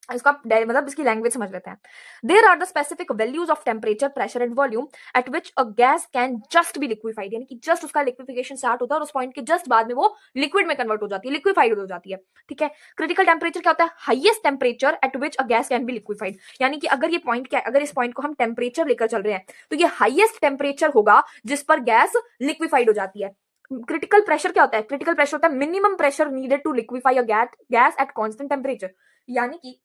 इसका मतलब इसकी लैंग्वेज समझ लेते हैं। There are the specific values of temperature, pressure and volume at which a gas can just be liquefied, यानी कि जस्ट उसका लिक्विफिकेशन स्टार्ट होता है और उस पॉइंट के जस्ट बाद में वो लिक्विड में कन्वर्ट हो जाती है, लिक्विफाइड हो जाती है। ठीक है, क्रिटिकल टेम्परेचर क्या होता है? Highest temperature at which a gas can be liquefied, यानी कि अगर ये पॉइंट क्या है, अगर इस पॉइंट को हम टेम्परेचर लेकर चल रहे हैं तो ये हाईएस्ट टेम्परेचर होगा जिस पर गैस लिक्विफाइड हो जाती है। क्रिटिकल प्रेशर क्या होता है? क्रिटिकल प्रेशर होता है minimum pressure needed to liquefy a gas at constant temperature, यानी कि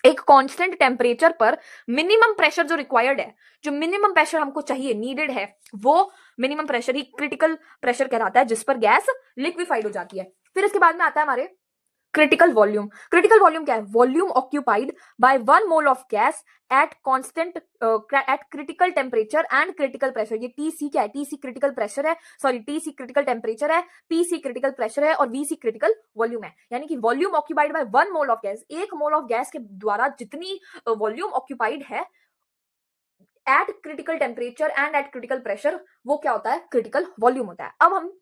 एक कांस्टेंट टेम्परेचर पर मिनिमम प्रेशर जो रिक्वायर्ड है, जो मिनिमम प्रेशर हमको चाहिए, नीडेड है, वो मिनिमम प्रेशर ही क्रिटिकल प्रेशर कहलाता है, जिस पर गैस लिक्विफाइड हो जाती है। फिर इसके बाद में आता है हमारे क्रिटिकल वॉल्यूम। क्रिटिकल वॉल्यूम क्या है? Volume occupied by 1 mole of gas at constant eight critical temperature and critical pressure. ये टीसी क्या है? टीसी क्रिटिकल प्रेशर है, सॉरी टीसी क्रिटिकल टेम्परेचर है, पीसी क्रिटिकल प्रेशर है और वीसी क्रिटिकल वॉल्यूम है। यानी कि volume occupied by 1 mole of gas, 1 mole of gas के द्वारा जितनी वॉल्यूम ऑक्यूपाइड है eight critical temperature and eight critical pressure, वो क्या होता है? क्रिटिकल वॉल्यूम होता है। अब हम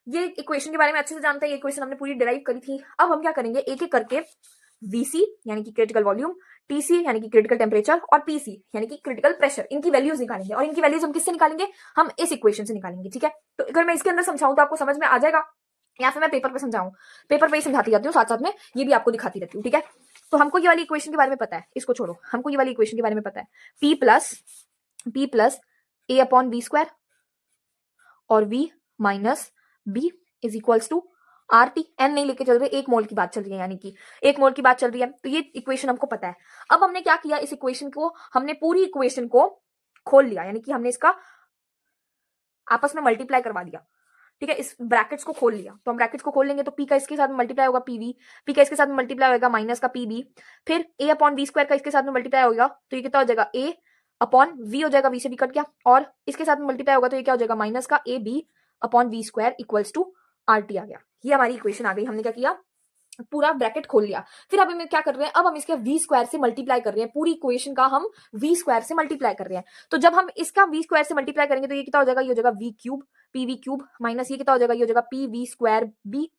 ये इक्वेशन के बारे में अच्छे से जानते हैं, ये इक्वेशन हमने पूरी डिराइव करी थी। अब हम क्या करेंगे, एक एक करके Vc यानी कि क्रिटिकल वॉल्यूम, Tc यानी कि क्रिटिकल टेम्परेचर और Pc यानी कि क्रिटिकल प्रेशर, इनकी वैल्यूज निकालेंगे। और इनकी वैल्यूज हम किससे निकालेंगे? हम इस इक्वेशन से निकालेंगे। ठीक है, तो अगर मैं इसके अंदर समझाऊं तो आपको समझ में आ जाएगा, या फिर मैं पेपर पे समझाऊं? पेपर पे ही समझाती जाती हूँ, साथ साथ में ये भी आपको दिखाती रहती हूँ। ठीक है, तो हमको ये वाली इक्वेशन के बारे में पता है, इसको छोड़ो, हमको ये वाली इक्वेशन के बारे में पता है, P plus A upon B square और V minus B is equals to R T. N नहीं लेके चल रहे, 1 मोल की बात चल रही है, यानी कि 1 मोल की बात चल रही है, तो ये इक्वेशन हमको पता है। अब हमने क्या किया, इस इक्वेशन को, हमने पूरी इक्वेशन को खोल लिया, यानी कि हमने इसका आपस में मल्टीप्लाई करवा दिया। ठीक है, इस ब्रैकेट्स को खोल लिया, तो हम ब्रैकेट्स को खोल लेंगे तो पी का इसके साथ में मल्टीप्लाई होगा पीवी, पी का इसके साथ में मल्टीप्लाई होगा माइनस का पीबी, फिर ए अपॉन बी स्क्वायर का इसके साथ में मल्टीप्लाई होगा, तो ये कितना हो जाएगा? ए अपॉन वी हो जाएगा, वी से भी कट गया, और इसके साथ में मल्टीप्लाई होगा तो ये क्या हो जाएगा? माइनस का A B upon V square equals to R T आ गया। ये हमारी इक्वेशन आ गई। हमने क्या किया, पूरा ब्रैकेट खोल लिया। फिर अब हम क्या कर रहे हैं, अब हम इसके वी स्क्वायर से मल्टीप्लाई कर रहे हैं, पूरी इक्वेशन का हम वी स्क्वायर से मल्टीप्लाई कर रहे हैं। तो जब हम इसका वी स्क्वायर से मल्टीप्लाई करेंगे तो ये कितना हो जाएगा? ये हो जाएगा V cube P V cube minus ये कितना हो जाएगा? ये हो जाएगा P V square B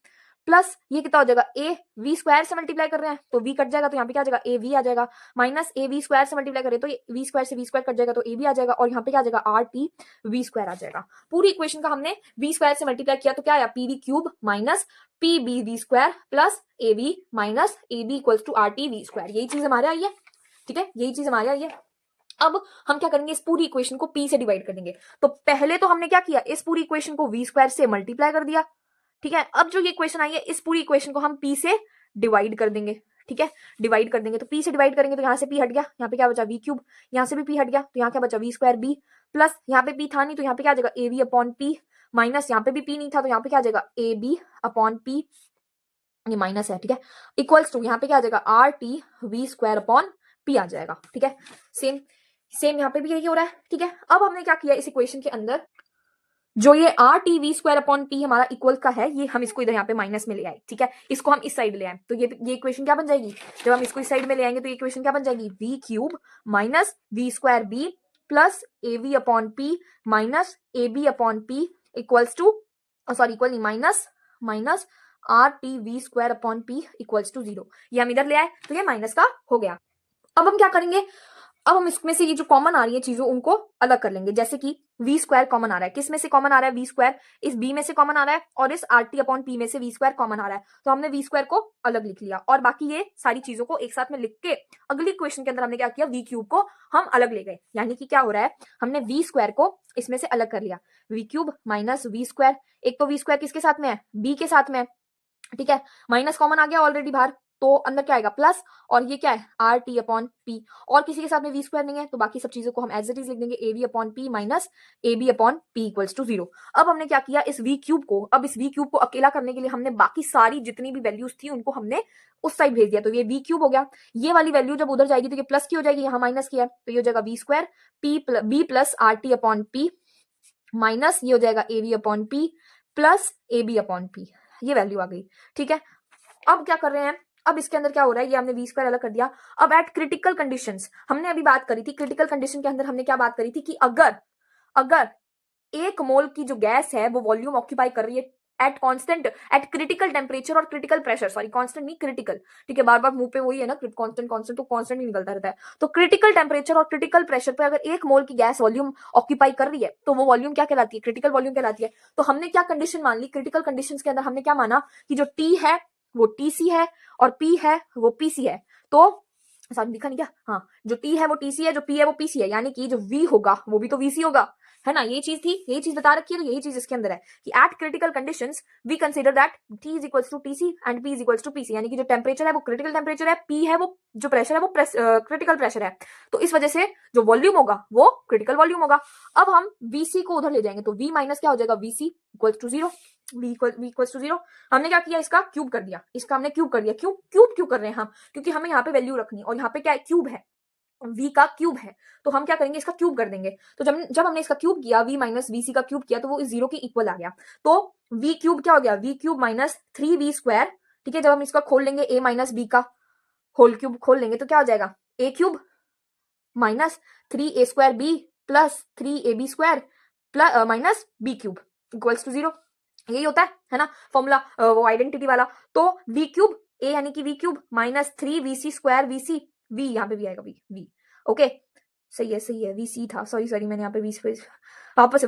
plus ये कितना हो जाएगा? ए वी स्क्वायर से मल्टीप्लाई कर रहे हैं तो वी कट जाएगा, तो यहाँ पे क्या आ जाएगा? ए वी आ जाएगा, माइनस ए वी स्क्वायर से मल्टीप्लाई करें तो वी स्क्वायर से वी स्क्वायर कट जाएगा तो ए वी आ जाएगा, और यहाँ पे क्या आ जाएगा? आर टी वी स्क्वायर आ जाएगा। पूरी इक्वेशन का हमने वी स्क्वायर से मल्टीप्लाई किया तो क्या आया? P V cube minus P B V square plus A V minus A B equals to R T V square. यही चीज हमारे आई है। ठीक है, यही चीज हमारे आई है। अब हम क्या करेंगे, इस पूरी इक्वेशन को p से डिवाइड कर देंगे। तो पहले तो हमने क्या किया, इस पूरी इक्वेशन को v स्क्वायर से मल्टीप्लाई कर दिया। ठीक है, अब जो ये इक्वेशन आई है, इस पूरी इक्वेशन को हम p से डिवाइड कर देंगे। ठीक है, डिवाइड कर देंगे तो p से डिवाइड करेंगे तो यहाँ से p हट गया, यहाँ पे क्या बचा? v क्यूब, यहाँ से भी p हट गया तो यहाँ क्या बचा? v स्क्वायर b प्लस यहाँ पे p था नहीं तो यहाँ पे क्या आ जाएगा? A B upon p minus यहाँ पे भी p नहीं था तो यहाँ पे क्या आ जाएगा? ए बी अपॉन p, ये माइनस है। ठीक है, इक्वल्स टू यहाँ पे क्या आ जाएगा? Are T V square upon p आ जाएगा। ठीक है, सेम सेम यहाँ पे भी यही हो रहा है। ठीक है, अब हमने क्या किया, इस इक्वेशन के अंदर जो ये are T V square upon P हमारा इक्वल का है, ये हम इसको इधर यहाँ पे माइनस में ले आए। ठीक है, इसको हम इस साइड ले आए तो ये इक्वेशन क्या बन जाएगी? जब हम इसको इस साइड में ले आएंगे तो ये इक्वेशन क्या बन जाएगी? V cube minus V square B plus A V upon P minus A B upon P equals to, sorry equal नहीं, minus R T V square upon P equals to 0। ये हम इधर ले आए तो ये माइनस का हो गया। अब हम क्या करेंगे, अब हम इसमें से ये जो कॉमन आ रही है चीजों उनको अलग कर लेंगे। जैसे कि वी स्क्वायर कॉमन आ रहा है, किस में से कॉमन आ रहा है? वी स्क्वायर इस बी में से कॉमन आ रहा है और इस आर टी अपॉन पी में से वी स्क्वायर कॉमन आ रहा है, तो हमने वी स्क्वायर को अलग लिख लिया और बाकी ये सारी चीजों को एक साथ में लिख के अगली इक्वेशन के अंदर हमने क्या किया? वी क्यूब को हम अलग ले गए। यानी कि क्या हो रहा है, हमने वी स्क्वायर को इसमें से अलग कर लिया। V cube minus V square, एक तो वी स्क्वायर किसके साथ में है? बी के साथ में है। ठीक है, माइनस कॉमन आ गया ऑलरेडी बाहर, तो अंदर क्या आएगा? प्लस, और ये क्या है? आर टी अपॉन पी, और किसी के साथ में वी स्क्वायर नहीं है तो बाकी सब चीजों को हम एज इट इज लिख देंगे, A B upon P minus A B upon P equals to 0। अब हमने क्या किया, इस वी क्यूब को, अब इस वी क्यूब को अकेला करने के लिए हमने बाकी सारी जितनी भी वैल्यूज थी उनको हमने उस साइड भेज दिया, तो ये वी क्यूब हो गया। ये वाली वैल्यू जब उधर जाएगी तो ये प्लस की हो जाएगी, यहाँ माइनस की है तो ये हो जाएगा V square B plus R T upon P minus ये हो जाएगा A B upon P plus A B upon P, ये वैल्यू आ गई। ठीक है, अब क्या कर रहे हैं, अब इसके अंदर क्या हो रहा है, ये हमने वी स्क्वायर अलग कर दिया। अब एट क्रिटिकल कंडीशंस, हमने अभी बात करी थी क्रिटिकल कंडीशन के अंदर हमने क्या बात करी थी कि अगर 1 मोल की जो गैस है वो वॉल्यूम ऑक्यूपाई कर रही है at constant eight critical temperature और क्रिटिकल प्रेशर, सॉरी कांस्टेंट नहीं क्रिटिकल। ठीक है, बार बार मुंह पे वही है ना, कांस्टेंट तो कांस्टेंट ही निकलता रहता है। तो क्रिटिकल टेम्परेचर और क्रिटिकल प्रेशर पे अगर 1 मोल की गैस वॉल्यूम ऑक्यूपाई कर रही है तो वो वॉल्यूम क्या कहलाती है? क्रिटिकल वॉल्यूम कहलाती है। तो हमने क्या कंडीशन मान ली, क्रिटिकल कंडीशन के अंदर हमने क्या माना कि जो टी है वो टीसी है और पी है वो पीसी है। तो साथ दिखा नहीं क्या? हाँ, जो टी है वो टीसी है, जो पी है वो पीसी है, यानी कि जो वी होगा वो भी तो वीसी होगा। है ना, ये चीज थी, यही चीज बता रखी है, तो यही चीज इसके अंदर है कि at critical conditions we consider that T is equals to TC and P is equals to PC, यानी कि जो टेम्परेचर है वो क्रिटिकल टेम्परेचर है, P है वो जो प्रेशर है वो क्रिटिकल प्रेशर है, तो इस वजह से जो वॉल्यूम होगा वो क्रिटिकल वॉल्यूम होगा। अब हम VC को उधर ले जाएंगे तो V माइनस क्या हो जाएगा, VC equals to zero, V equals to zero. हमने क्या किया, इसका क्यूब कर दिया, इसका हमने क्यूब कर दिया। क्यों कर रहे हैं हम, क्योंकि हमें यहाँ पे वैल्यू रखनी, और यहाँ पे क्या है, क्यूब है, v का क्यूब है, तो हम क्या करेंगे, इसका क्यूब कर देंगे। तो जब हमने इसका क्यूब किया, v माइनस VC का क्यूब किया, तो वो इस जीरो के इक्वल आ गया। तो v क्यूब क्या हो गया, v cube minus 3v square, ठीक है। जब हम इसका खोल लेंगे a माइनस b का होल क्यूब खोल लेंगे तो क्या हो जाएगा, a cube minus 3a square b plus 3ab square plus minus b cube equals to zero. यही होता है ना फॉर्मूला, वो आइडेंटिटी वाला। तो v क्यूब a यानी कि v cube minus 3vc square vc, v यहाँ पे भी आएगा v ओके, सही है, VC था, सॉरी मैंने यहाँ पे वापस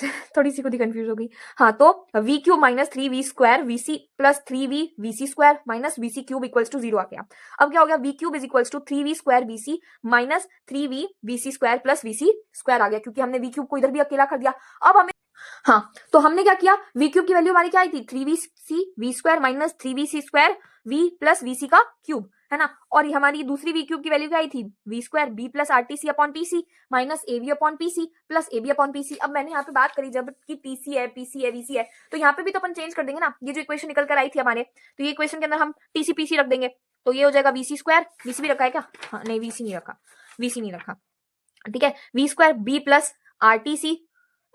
से थोड़ी सी खुद ही कंफ्यूज हो गई। हाँ, तो v cube minus 3v square VC plus 3v VC square minus VC cube equals to zero आ गया। अब क्या हो गया, v cube is equals to 3v square VC minus 3v VC square plus VC square आ गया, क्योंकि हमने v क्यूब को इधर भी अकेला कर दिया। अब हमें, हाँ, तो हमने क्या किया, v क्यूब की वैल्यू हमारी क्या आई थी, 3vc v square minus 3vc square v plus VC का क्यूब, है ना। और ये हमारी दूसरी v क्यूब की वैल्यू क्या आई थी, v square b plus RTC upon PC minus AV upon PC plus AB upon PC। अब मैंने यहाँ पे बात करी जब कि TC है, PC है, VC है, तो यहाँ पे भी तो अपन चेंज कर देंगे ना। ये जो इक्वेशन निकल कर आई थी हमारे, तो ये इक्वेशन के अंदर हम TC PC रख देंगे, तो ये हो जाएगा VC स्क्वायर, VC भी रखा है क्या, हाँ नहीं VC नहीं रखा, ठीक है, v square b plus RTC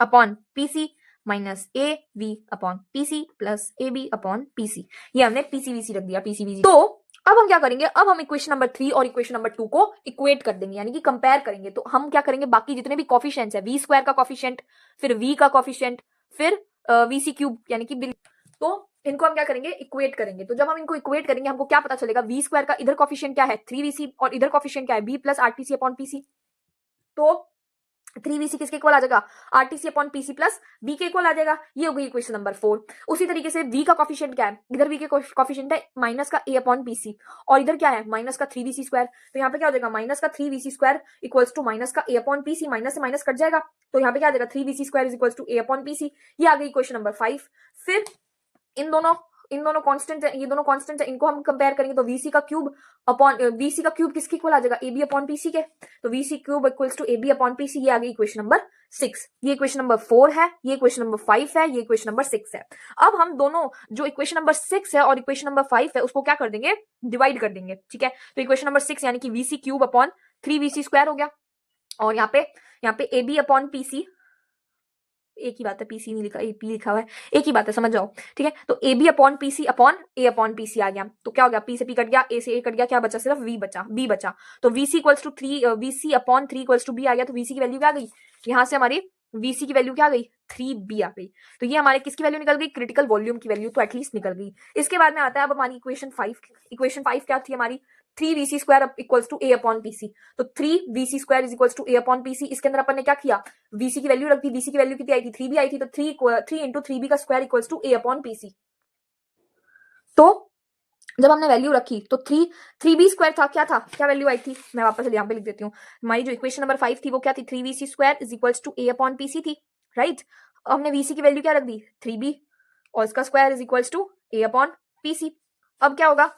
upon PC minus AV upon PC plus AB upon PC, ये हमने PCVC रख दिया, PCVC। तो अब हम क्या करेंगे, अब हम इक्वेशन नंबर 3 और इक्वेशन नंबर 2 को इक्वेट कर देंगे, यानी कि कंपेयर करेंगे। तो हम क्या करेंगे, बाकी जितने भी कॉफिशिएंट्स है, v स्क्वायर का कॉफिशिएंट, फिर v का कॉफिशिएंट, फिर VC क्यूब यानी कि तो इनको हम क्या करेंगे, इक्वेट करेंगे। तो जब हम इनको इक्वेट करेंगे हमको क्या पता चलेगा, v स्क्वायर का इधर कॉफिशिएंट क्या है 3vc और इधर कॉफिशिएंट क्या है b plus RTC upon PC। तो 3vc किसके इक्वल आ जाएगा, RTC upon PC plus b के इक्वल आ जाएगा। ये हो गई इक्वेशन नंबर 4। उसी तरीके से v का कॉफिशिएंट क्या है, इधर v के कॉफिशिएंट है माइनस का a अपॉन PC, और इधर क्या है माइनस का 3vc स्क्वायर, तो यहाँ पे क्या हो जाएगा, माइनस का 3vc square equals to minus का a अपॉन PC, माइनस से माइनस कट जाएगा, तो यहाँ पे क्या आ जाएगा 3vc square equals to a upon PC। ये आ गई इक्वेशन नंबर 5। फिर इन दोनों कांस्टेंट है, ये दोनों कांस्टेंट है, इनको हम कंपेयर करेंगे तो VC का क्यूब अपॉन VC का क्यूब किसके इक्वल आ जाएगा, AB अपॉन PC के, तो VC cube equals to AB upon PC। ये आ गई इक्वेशन नंबर 6। ये इक्वेशन नंबर 4 है, ये इक्वेशन नंबर 5 है, ये इक्वेशन नंबर 6 है। अब हम दोनों जो इक्वेशन नंबर 6 है और इक्वेशन नंबर 5 है उसको क्या कर देंगे, डिवाइड कर देंगे, ठीक है। तो इक्वेशन नंबर 6 यानी कि VC cube upon 3VC square हो गया, और यहाँ पे AB अपॉन PC, एक ही बात है, PC नहीं लिखा, AP लिखा हुआ है, एक ही बात है, समझ जाओ, ठीक है। तो AB upon PC upon A upon PC आ गया, तो क्या हो गया, P से P कट गया, A से A कट गया, क्या बचा, सिर्फ B बचा। तो VC equals to 3 VC upon 3 equals to B आ गया, तो VC की वैल्यू क्या आ गई, यहाँ से हमारी VC की वैल्यू क्या आ गई, 3B आ गई। तो ये हमारे किसकी वैल्यू निकल गई, क्रिटिकल वॉल्यूम की वैल्यू तो एटलीस्ट निकल गई। इसके बाद में आता है अब हमारी इक्वेशन 5 क्या थी हमारी, 3vc square equals to a upon PC। तो 3vc square is equals to a upon PC। इसके अंदर अपन ने क्या किया, vc की वैल्यू रख दी, vc की वैल्यू कितनी आई थी, 3b आई थी, तो 3 इंटू 3b का square equals to a upon PC। तो जब हमने वैल्यू रखी तो 3b स्क्वायर था, क्या वैल्यू आई थी, मैं वापस यहाँ पे लिख देती हूँ। हमारी जो इक्वेशन नंबर 5 थी वो क्या थी, 3vc square is equals to a upon PC थी, राइट। हमने vc की वैल्यू क्या रख दी, 3b, और इसका square is equals to a upon PC। अब क्या होगा,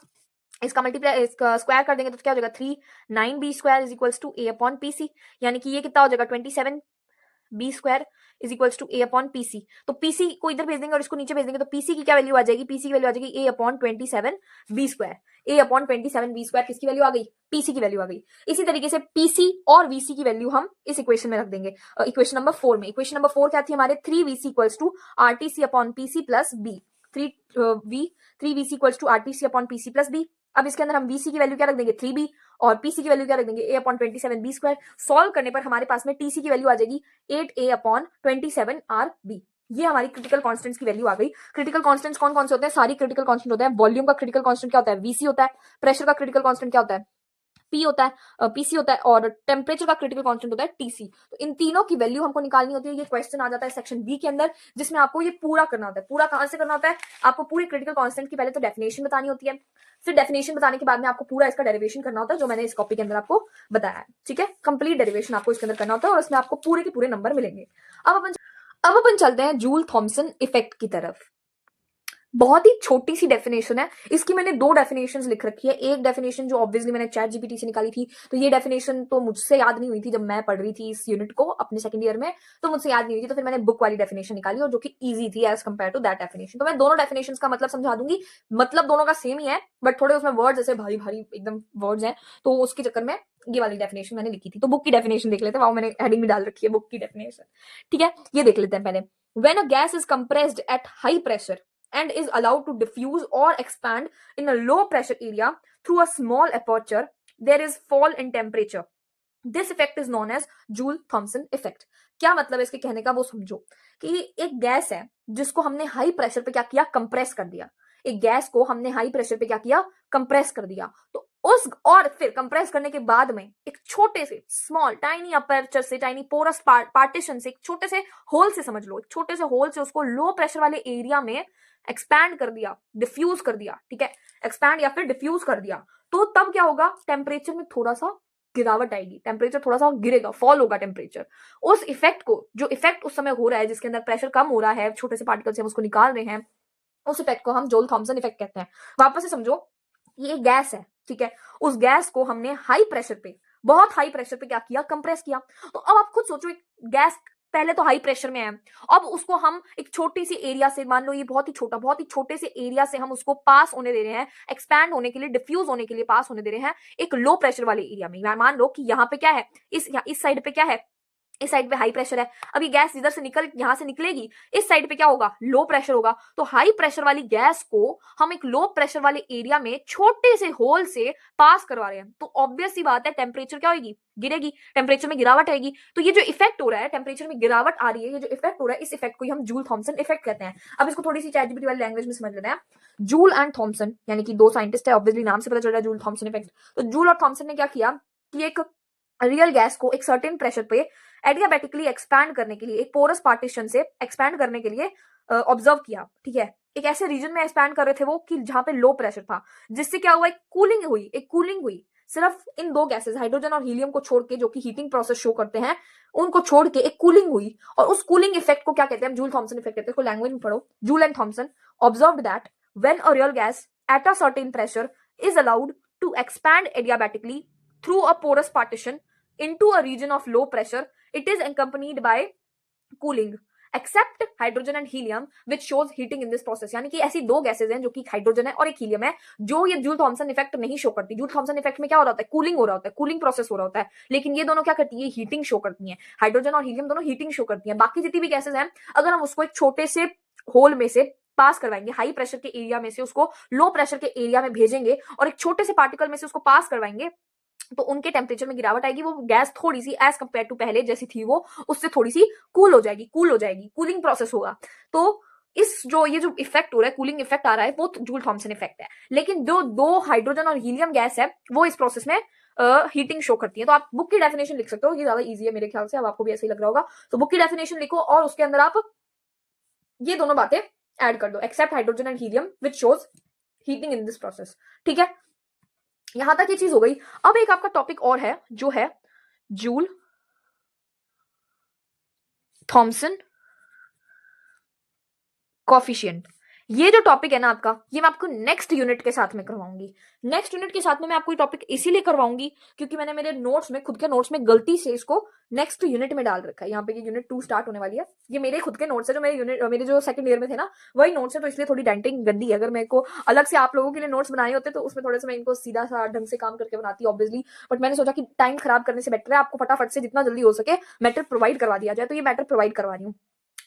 इसका मल्टीप्लाई, इसका स्क्वायर कर देंगे तो क्या हो जाएगा, 9b square is equals to a upon PC, यानी कि ये कितना हो जाएगा, 27b square is equals to a upon PC। तो PC को इधर भेज देंगे और इसको नीचे भेज देंगे, तो PC की क्या वैल्यू आ जाएगी, PC की वैल्यू आ जाएगी a upon 27b square. a upon 27b square किसकी वैल्यू आ गई, PC की वैल्यू आ गई। इसी तरीके से PC और VC की वैल्यू हम इस इक्वेशन में रख देंगे, इक्वेशन नंबर 4 में। इक्वेशन नंबर 4 क्या थी हमारे, 3vc equals to RTC upon PC plus B, 3vc equals to RTC upon PC plus B। अब इसके अंदर हम VC की वैल्यू क्या रख देंगे, 3b, और PC की वैल्यू क्या रख देंगे, a upon 27b square. Solve करने पर हमारे पास में TC की वैल्यू आ जाएगी 8a अपॉन 27RB। ये हमारी क्रिटिकल कांस्टेंट्स की वैल्यू आ गई। क्रिटिकल कांस्टेंट्स कौन कौन से होते हैं, सारी क्रिटिकल कांस्टेंट होते हैं। वॉल्यूम का क्रिटिकल कांस्टेंट क्या होता है, VC होता है। प्रेशर का क्रिटिकल कांस्टेंट क्या होता है, पी होता है, पीसी होता है, और टेम्परेचर का क्रिटिकल कांस्टेंट होता है टीसी। तो इन तीनों की वैल्यू हमको निकालनी होती है। ये क्वेश्चन आ जाता है सेक्शन बी के अंदर, जिसमें आपको ये पूरा करना होता है। पूरा कहां से करना होता है? आपको पूरी क्रिटिकल कांस्टेंट की पहले तो डेफिनेशन बतानी होती है, फिर डेफिनेशन बताने के बाद में आपको पूरा इसका डेरिवेशन करना होता है, जो मैंने इस कॉपी के अंदर आपको बताया है। ठीक है, कंप्लीट डेरिवेशन आपको इसके अंदर करना होता है और इसमें आपको पूरे के पूरे नंबर मिलेंगे। अब अपन चलते हैं जूल थॉमसन इफेक्ट की तरफ। बहुत ही छोटी सी डेफिनेशन है, इसकी मैंने दो डेफिनेशंस लिख रखी है। एक डेफिनेशन जो ऑब्वियसली मैंने चैट जीपीटी से निकाली थी, तो ये डेफिनेशन तो मुझसे याद नहीं हुई थी जब मैं पढ़ रही थी इस यूनिट को अपने सेकंड ईयर में, तो मुझसे याद नहीं हुई थी, तो फिर मैंने बुक वाली डेफिनेशन निकाली, और जो कि इजी थी as compare to that definition. तो मैं दोनों डेफिनेशन का मतलब समझा दूंगी, मतलब दोनों का सेम ही है, बट थोड़े उसमें वर्ड्स ऐसे भारी भारी एकदम वर्ड्स हैं, तो उसके चक्कर में ये वाली डेफिनेशन मैंने लिखी थी। तो बुक की डेफिनेशन देख लेते हैं, वहां मैंने हेडिंग भी डाल रखी है, बुक की डेफिनेशन। ठीक है, ये देख लेते हैं पहले। When a gas is compressed at high pressure and is allowed to diffuse or expand in a low pressure area through a small aperture, there is fall in temperature. This effect is known as Joule-Thomson effect. क्या मतलब है इसके कहने का, वो समझो कि एक गैस है जिसको हमने हाई प्रेशर पे क्या किया, कंप्रेस कर दिया। एक गैस को हमने हाई प्रेशर पे क्या किया, कंप्रेस कर दिया। तो उस और फिर कंप्रेस करने के बाद में एक छोटे से स्मॉल टाइनी अपर्चर से, टाइनी पोरस पार्टीशन से, एक छोटे से होल से, समझ लो एक छोटे से होल से उसको लो प्रेशर वाले एरिया में एक्सपैंड कर दिया, डिफ्यूज कर दिया। ठीक है, एक्सपैंड या फिर डिफ्यूज कर दिया, तो तब क्या होगा, टेम्परेचर में थोड़ा सा गिरावट आएगी, टेम्परेचर थोड़ा सा गिरेगा, फॉल होगा टेम्परेचर। उस इफेक्ट को, जो इफेक्ट उस समय हो रहा है जिसके अंदर प्रेशर कम हो रहा है, छोटे से पार्टिकल से हम उसको निकाल रहे हैं, उस इफेक्ट को हम जोल थॉमसन इफेक्ट कहते हैं। वापस से समझो, ये गैस है, ठीक है, उस गैस को हमने हाई प्रेशर पे, बहुत हाई प्रेशर पे क्या किया, कंप्रेस किया। तो अब आप खुद सोचो, एक गैस पहले तो हाई प्रेशर में है, अब उसको हम एक छोटी सी एरिया से, मान लो ये बहुत ही छोटा, बहुत ही छोटे से एरिया से हम उसको पास होने दे रहे हैं, एक्सपैंड होने के लिए, डिफ्यूज होने के लिए पास होने दे रहे हैं एक लो प्रेशर वाले एरिया में। मान लो कि यहाँ पे क्या है, इस साइड पे क्या है, इस साइड पे हाई प्रेशर है। अभी गैस इधर से निकल, यहां से निकलेगी, इस साइड पे क्या होगा, लो प्रेशर होगा। तो हाई प्रेशर वाली गैस को हम एक लो प्रेशर वाले एरिया में छोटे से होल से पास करवा रहे हैं, तो ऑब्वियस सी बात है टेम्परेचर क्या होगी, गिरेगी, टेम्परेचर में गिरावट आएगी। तो ये जो इफेक्ट हो रहा है, टेम्परेचर में गिरावट आ रही है, ये जो इफेक्ट हो रहा है, इस इफेक्ट को हम जूल थॉमसन इफेक्ट कहते हैं। अब इसको थोड़ी सी चैट जीपीटी वाली लैंग्वेज में समझ लेते हैं। जूल एंड थॉमसन, यानी कि दो साइंटिस्ट है, ऑब्वियसली नाम से पता चल रहा है जूल थॉमसन इफेक्ट। तो जूल और थॉमसन ने क्या किया कि एक रियल गैस को एक सर्टेन प्रेशर पे एडियाबेटिकली एक्सपैंड करने के लिए, एक पोरस पार्टीशन से एक्सपैंड करने के लिए ऑब्जर्व किया। ठीक है, एक ऐसे रीजन में एक्सपैंड कर रहे थे वो कि जहां पे लो प्रेशर था, जिससे क्या हुआ, एक कूलिंग हुई सिर्फ इन दो गैसेस हाइड्रोजन और हीलियम को छोड़ के, जो कि हीटिंग प्रोसेस शो करते हैं, उनको छोड़ के एक कूलिंग हुई। और उस कूलिंग इफेक्ट को क्या कहते हैं, जूल थॉमसन इफेक्ट कहते हैं। लैंग्वेज में पढ़ो, Joule and Thomson observed that when a real gas at a certain pressure is allowed to expand adiabatically through a porous partition into a region of low pressure, it is accompanied by cooling except hydrogen and helium which shows heating in this process। यानी कि ऐसी दो gases हैं, जो कि hydrogen है और एक हीलियम है, जो ये जूल थॉमसन इफेक्ट नहीं शो करती। जूल थॉमसन इफेक्ट में क्या हो रहा होता है, कूलिंग हो रहा होता है, कूलिंग प्रोसेस हो रहा होता है, लेकिन ये दोनों क्या करती है, हीटिंग शो करती है। हाइड्रोजन और हीलियम दोनों हीटिंग शो करती है। बाकी जितनी भी गैसेज हैं, अगर हम उसको एक छोटे से होल में से पास करवाएंगे, हाई प्रेशर के एरिया में से उसको लो प्रेशर के एरिया में भेजेंगे और एक छोटे से पार्टिकल में से उसको पास करवाएंगे, तो उनके टेम्परेचर में गिरावट आएगी। वो गैस थोड़ी सी एज कंपेयर टू पहले जैसी थी, वो उससे थोड़ी सी कूल हो जाएगी, कूलिंग प्रोसेस होगा। तो इस जो ये जो इफेक्ट हो रहा है, कूलिंग इफेक्ट आ रहा है, वो जूल थॉमसन इफेक्ट है। लेकिन जो दो हाइड्रोजन और हीलियम गैस है, वो इस प्रोसेस में हीटिंग शो करती है। तो आप बुक की डेफिनेशन लिख सकते हो, ये ज्यादा इजी है मेरे ख्याल से, अब आपको भी ऐसे ही लग रहा होगा। तो बुक की डेफिनेशन लिखो और उसके अंदर आप ये दोनों बातें ऐड कर दो, except hydrogen and helium which shows heating in this process. ठीक है, यहां तक ये चीज हो गई। अब एक आपका टॉपिक और है, जो है जूल थॉमसन कॉफिशिएंट। ये जो टॉपिक है ना आपका, ये मैं आपको नेक्स्ट यूनिट के साथ में करवाऊंगी। नेक्स्ट यूनिट के साथ में मैं आपको ये टॉपिक इसीलिए करवाऊंगी क्योंकि मैंने मेरे नोट्स में, खुद के नोट्स में गलती से इसको नेक्स्ट यूनिट में डाल रखा है। यहाँ पे ये यूनिट 2 स्टार्ट होने वाली है, ये मेरे खुद के नोट्स है, जो मेरे जो सेकंड ईयर में थे ना, वही नोट्स है, तो इसलिए थोड़ी डेंटिंग गंदी है। अगर मेरे को अलग से आप लोगों के लिए नोट्स बनाए होते तो उसमें थोड़े से मैं इनको सीधा सा ढंग से काम करके बनाती ऑब्वियसली, बट मैंने सोचा कि टाइम खराब करने से बेटर है आपको फटाफट से जितना जल्दी हो सके मैटर प्रोवाइड करवा दिया जाए, तो ये मैटर प्रोवाइड करवा रही हूँ।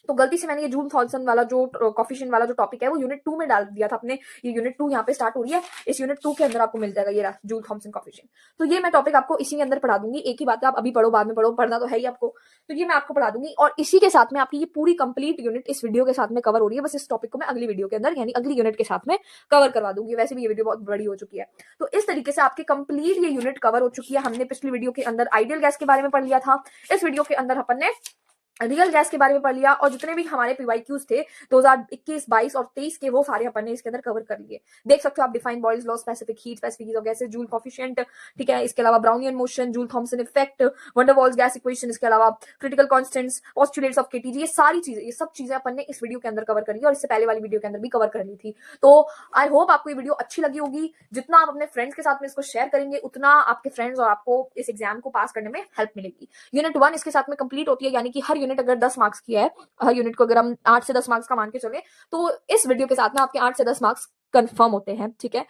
तो गलती से मैंने ये जूल थॉमसन वाला जो कोफिशिएंट वाला जो टॉपिक है वो यूनिट 2 में डाल दिया था अपने। ये यूनिट 2 यहाँ पे स्टार्ट हो रही है, इस यूनिट 2 के अंदर आपको मिल जाएगा ये रहा जूल थॉमसन कोफिशिएंट। तो ये मैं टॉपिक आपको इसी के अंदर पढ़ा दूंगी। एक ही बात है, आप अभी पढ़ो बाद में पढ़ो, पढ़ना तो है ही आपको। तो ये मैं आपको पढ़ा दूंगी और इसी के साथ में आपकी ये पूरी कंप्लीट यूनिट इस वीडियो के साथ में कवर हो रही है। बस इस टॉपिक को मैं अगली वीडियो के अंदर यानी अगली यूनिट के साथ में कवर करवा दूंगी। वैसे भी ये वीडियो बहुत बड़ी हो चुकी है। तो इस तरीके से आपकी कंप्लीट ये यूनिट कवर हो चुकी है। हमने पिछली वीडियो के अंदर आइडियल गैस के बारे में पढ़ लिया था, इस वीडियो के अंदर अपन ने रियल गैस के बारे में पढ़ लिया और जितने भी हमारे पीवाईक्यूज थे 2021, 22 और 23 के, वो सारे अपन ने इसके अंदर कवर कर लिए। देख सकते हो आप, define Boyle's law, specific heat, specific of gases, Joule coefficient, ठीक है। इसके अलावा Brownian motion, Joule Thomson effect, van der Waals gas equation, इसके अलावा critical constants, postulates of KTG, ये सारी चीजें, ये सब चीजें अपन ने इस वीडियो के अंदर कवर कर ली और इससे पहले वाली वीडियो के अंदर भी कवर कर ली थी। तो आई होप आपको ये वीडियो अच्छी लगी होगी। जितना आप अपने फ्रेंड्स के साथ में इसको शेयर करेंगे उतना आपके फ्रेंड्स और आपको इस एग्जाम को पास करने में हेल्प मिलेगी। यूनिट 1 इसके साथ में कंप्लीट होती है, यानी कि हर यूनिट अगर 10 मार्क्स की है, हर यूनिट को अगर हम 8 से 10 मार्क्स का मान के चले तो इस वीडियो के साथ में आपके 8 से 10 मार्क्स कंफर्म होते हैं, ठीक है।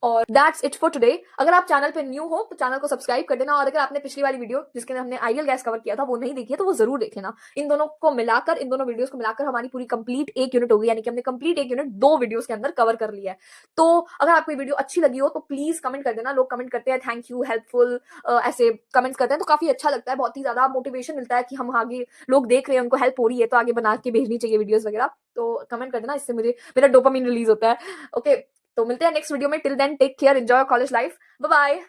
और दैट्स इट फॉर टुडे। अगर आप चैनल पे न्यू हो तो चैनल को सब्सक्राइब कर देना और अगर आपने पिछली वाली वीडियो जिसके अंदर हमने आइडियल गैस कवर किया था वो नहीं देखी है तो वो जरूर देख लेना। इन दोनों को मिलाकर, इन दोनों वीडियोस को मिलाकर हमारी पूरी कंप्लीट एक यूनिट होगी, यानी कि हमने कंप्लीट एक यूनिट 2 वीडियोस के अंदर कवर कर लिया है। तो अगर आपको ये वीडियो अच्छी लगी हो तो प्लीज कमेंट कर देना। लोग कमेंट करते हैं थैंक यू, हेल्पफुल, ऐसे कमेंट्स करते हैं तो काफी अच्छा लगता है, बहुत ही ज्यादा मोटिवेशन मिलता है कि हम आगे, लोग देख रहे हैं, उनको हेल्प हो रही है तो आगे बना के भेजनी चाहिए वीडियोस वगैरह। तो कमेंट कर देना, इससे मुझे मेरा डोपामिन रिलीज होता है। ओके, तो मिलते हैं नेक्स्ट वीडियो में। Till then take care, enjoy college life, bye bye.